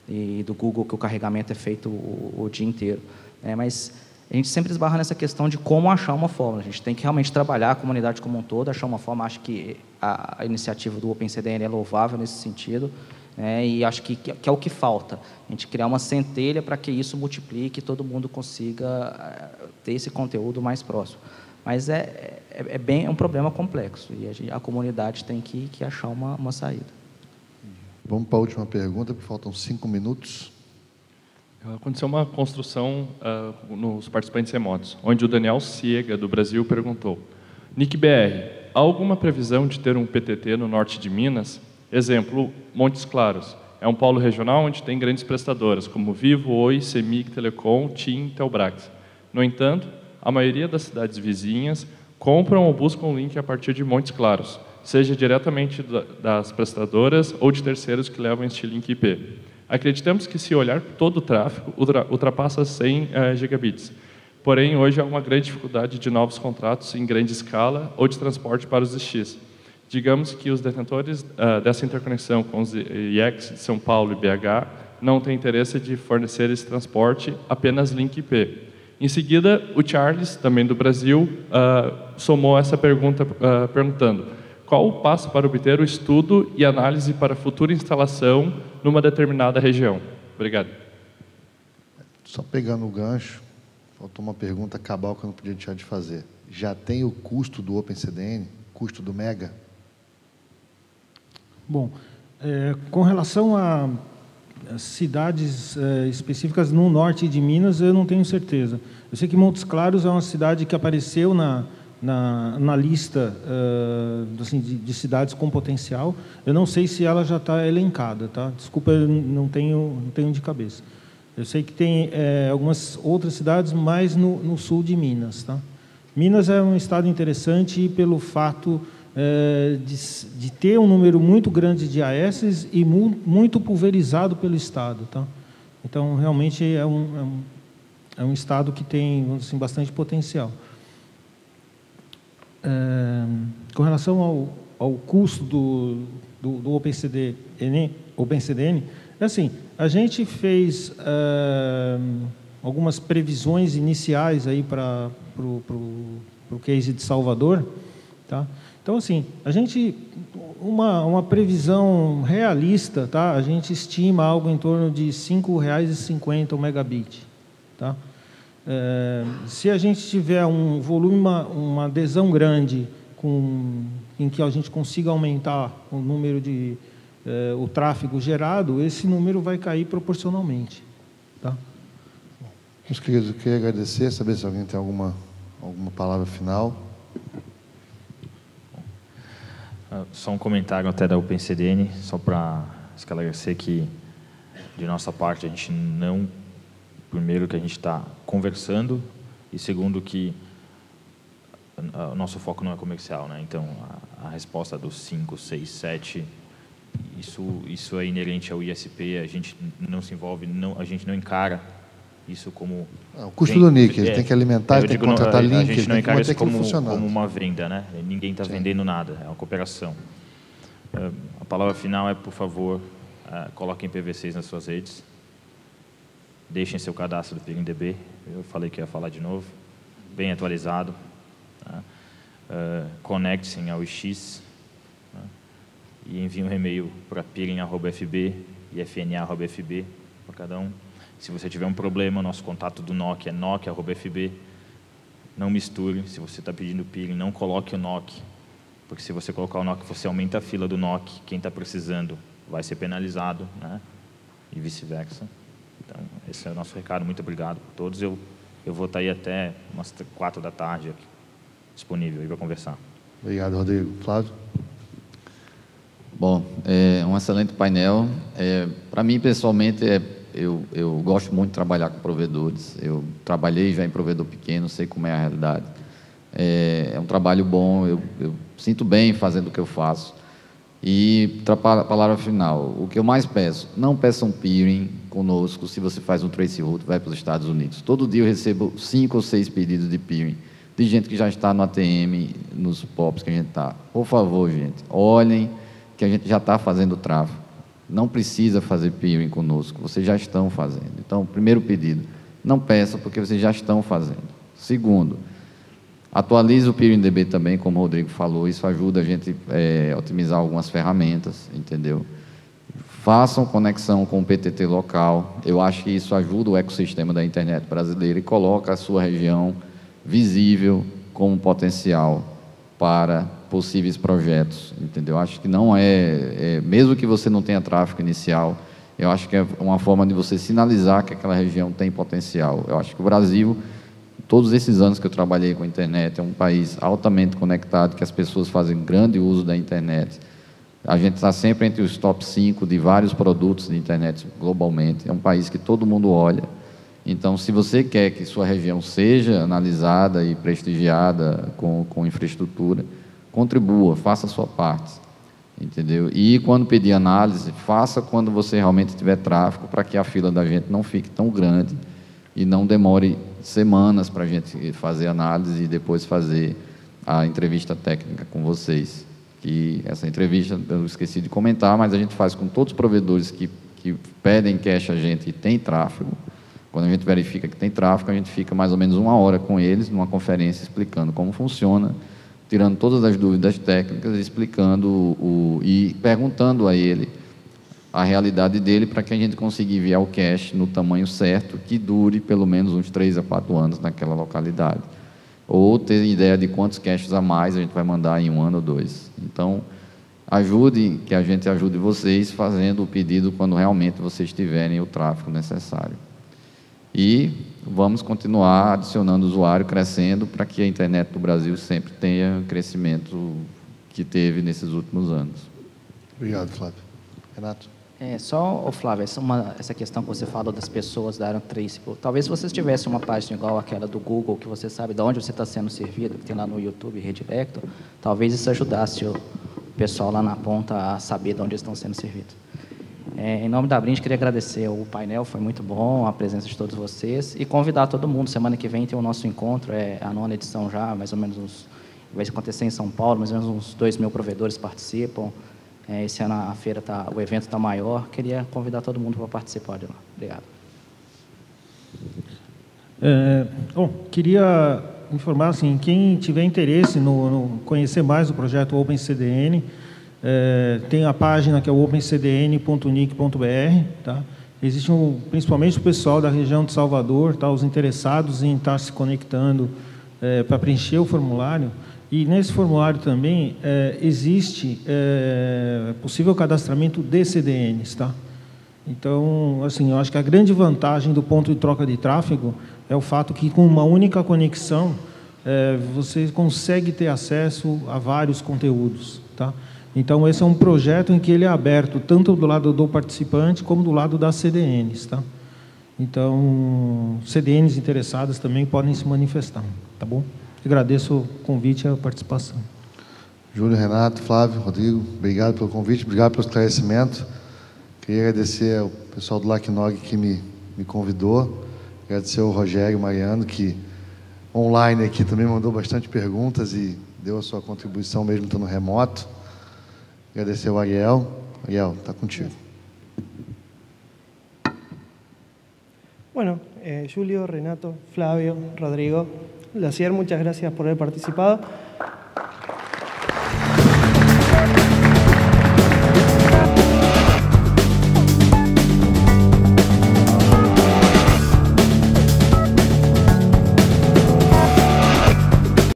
e do Google, que o carregamento é feito o dia inteiro. Mas a gente sempre esbarra nessa questão de como achar uma forma. A gente tem que realmente trabalhar a comunidade como um todo, achar uma forma. Acho que a iniciativa do OpenCDN é louvável nesse sentido, e acho que é o que falta. A gente criar uma centelha para que isso multiplique e todo mundo consiga ter esse conteúdo mais próximo. Mas é um problema complexo e a comunidade tem que achar uma saída. Vamos para a última pergunta, porque faltam 5 minutos. Aconteceu uma construção nos participantes remotos, onde o Daniel Ciega, do Brasil, perguntou: NIC-BR, há alguma previsão de ter um PTT no norte de Minas? Exemplo, Montes Claros. É um polo regional onde tem grandes prestadoras, como Vivo, Oi, Semig, Telecom, TIM, Telbrax. No entanto, a maioria das cidades vizinhas compram ou buscam o link a partir de Montes Claros, seja diretamente das prestadoras ou de terceiros que levam este link IP. Acreditamos que, se olhar todo o tráfego, ultrapassa 100 gigabits. Porém, hoje há uma grande dificuldade de novos contratos em grande escala ou de transporte para os X. Digamos que os detentores dessa interconexão com os IEX de São Paulo e BH não têm interesse de fornecer esse transporte, apenas link IP. Em seguida, o Charles, também do Brasil, somou essa pergunta perguntando: qual o passo para obter o estudo e análise para futura instalação numa determinada região? Obrigado. Só pegando o gancho, faltou uma pergunta cabal que eu não podia deixar de fazer. Já tem o custo do OpenCDN? Custo do Mega? Bom, com relação a cidades específicas no norte de Minas, eu não tenho certeza. Eu sei que Montes Claros é uma cidade que apareceu na lista assim, de cidades com potencial. Eu não sei se ela já está elencada, tá? Desculpa, eu não tenho de cabeça. Eu sei que tem algumas outras cidades mais no sul de Minas, tá? Minas é um estado interessante pelo fato de ter um número muito grande de AS e muito pulverizado pelo estado, tá? Então, realmente é um estado que tem, assim, bastante potencial. Com relação ao custo do OpenCDN, assim, a gente fez algumas previsões iniciais aí para o case de Salvador, tá? Então, assim, a gente uma previsão realista, tá? A gente estima algo em torno de R$ 5,50 o megabit, tá? Se a gente tiver um volume, uma adesão grande, em que a gente consiga aumentar o número o tráfego gerado, esse número vai cair proporcionalmente, tá? Meus queridos, eu queria agradecer, saber se alguém tem alguma palavra final. Só um comentário até da OpenCDN, só para esclarecer que, de nossa parte, a gente não... Primeiro, que a gente está conversando, e segundo, que o nosso foco não é comercial, né? Então, a resposta dos 5, 6, 7, isso é inerente ao ISP, a gente não se envolve, a gente não encara isso como... O custo do NIC, ele tem que alimentar, ele tem que contratar link, a gente não encara isso como funcionando. Uma venda, né? Ninguém está vendendo nada, é uma cooperação. A palavra final é, por favor, coloquem PV6 nas suas redes. deixem seu cadastro do PeeringDB. Eu falei que ia falar de novo. Bem atualizado. Tá? Conectem-se ao IX, tá? E enviem um e-mail para peering@fb e fna@fb para cada um. Se você tiver um problema, nosso contato do NOC é noc@fb. Não misture. Se você está pedindo peering, não coloque o NOC, porque se você colocar o NOC, você aumenta a fila do NOC. Quem está precisando vai ser penalizado, né? E vice-versa. Então, esse é o nosso recado. Muito obrigado a todos. Eu vou estar aí até umas 4 da tarde aqui, disponível aí para conversar. Obrigado, Rodrigo. Flávio? Bom, é um excelente painel. Para mim, pessoalmente, eu gosto muito de trabalhar com provedores. Eu trabalhei já em provedor pequeno, sei como é a realidade. É um trabalho bom, eu sinto bem fazendo o que eu faço. E, a palavra final, o que eu mais peço, não peçam peering conosco se você faz um trace route, vai para os Estados Unidos. Todo dia eu recebo 5 ou 6 pedidos de peering, de gente que já está no ATM, nos POPs que a gente está. Por favor, gente, olhem que a gente já está fazendo tráfego. Não precisa fazer peering conosco, vocês já estão fazendo. Então, primeiro pedido, não peçam porque vocês já estão fazendo. Segundo, atualize o PeeringDB também, como o Rodrigo falou, isso ajuda a gente a otimizar algumas ferramentas, entendeu? Façam conexão com o PTT local, eu acho que isso ajuda o ecossistema da internet brasileira e coloca a sua região visível como potencial para possíveis projetos, entendeu? Acho que não mesmo que você não tenha tráfego inicial, eu acho que é uma forma de você sinalizar que aquela região tem potencial. Eu acho que o Brasil, todos esses anos que eu trabalhei com a internet, é um país altamente conectado, que as pessoas fazem grande uso da internet. A gente está sempre entre os top 5 de vários produtos de internet globalmente. É um país que todo mundo olha. Então, se você quer que sua região seja analisada e prestigiada com infraestrutura, contribua, faça a sua parte, entendeu? E quando pedir análise, faça quando você realmente tiver tráfego, para que a fila da gente não fique tão grande e não demore semanas para a gente fazer análise e depois fazer a entrevista técnica com vocês. Que essa entrevista, eu esqueci de comentar, mas a gente faz com todos os provedores que pedem cache a gente e tem tráfego. Quando a gente verifica que tem tráfego, a gente fica mais ou menos 1 hora com eles, numa conferência, explicando como funciona, tirando todas as dúvidas técnicas, explicando e perguntando a ele a realidade dele, para que a gente consiga enviar o cache no tamanho certo, que dure pelo menos uns 3 a 4 anos naquela localidade. Ou ter ideia de quantos caches a mais a gente vai mandar em 1 ano ou 2. Então, que a gente ajude vocês fazendo o pedido quando realmente vocês tiverem o tráfego necessário. E vamos continuar adicionando usuário, crescendo, para que a internet do Brasil sempre tenha o crescimento que teve nesses últimos anos. Obrigado, Flávio. Renato? Só, Flávio, essa questão que você falou das pessoas da Iron Trace, talvez se vocês tivessem uma página igual aquela do Google, que você sabe de onde você está sendo servido, que tem lá no YouTube, Redirecto, talvez isso ajudasse o pessoal lá na ponta a saber de onde estão sendo servidos. Em nome da Brint, queria agradecer o painel, foi muito bom, a presença de todos vocês, e convidar todo mundo. Semana que vem tem o nosso encontro, a 9ª edição já, mais ou menos vai acontecer em São Paulo, mais ou menos uns 2.000 provedores participam. Esse ano a feira o evento está maior. Queria convidar todo mundo para participar de lá. Obrigado. Bom, queria informar, assim, quem tiver interesse no conhecer mais o projeto OpenCDN, tem a página que é o opencdn.nic.br, tá? Existe principalmente o pessoal da região de Salvador, tá? Os interessados em estar se conectando para preencher o formulário. E nesse formulário também existe possível cadastramento de CDNs, tá? Então, assim, eu acho que a grande vantagem do ponto de troca de tráfego é o fato que com uma única conexão você consegue ter acesso a vários conteúdos, tá? Então, esse é um projeto em que ele é aberto tanto do lado do participante como do lado das CDNs, tá? Então, CDNs interessadas também podem se manifestar, tá bom? Agradeço o convite e a participação. Júlio, Renato, Flávio, Rodrigo, obrigado pelo convite, obrigado pelo esclarecimento. Queria agradecer ao pessoal do LACNOG que me convidou, agradecer ao Rogério Mariano, que online aqui também mandou bastante perguntas e deu a sua contribuição mesmo estando remoto. Agradecer ao Ariel. Ariel, está contigo. Bom, Julio, Renato, Flavio, Rodrigo, Lacier, muchas gracias por haber participado.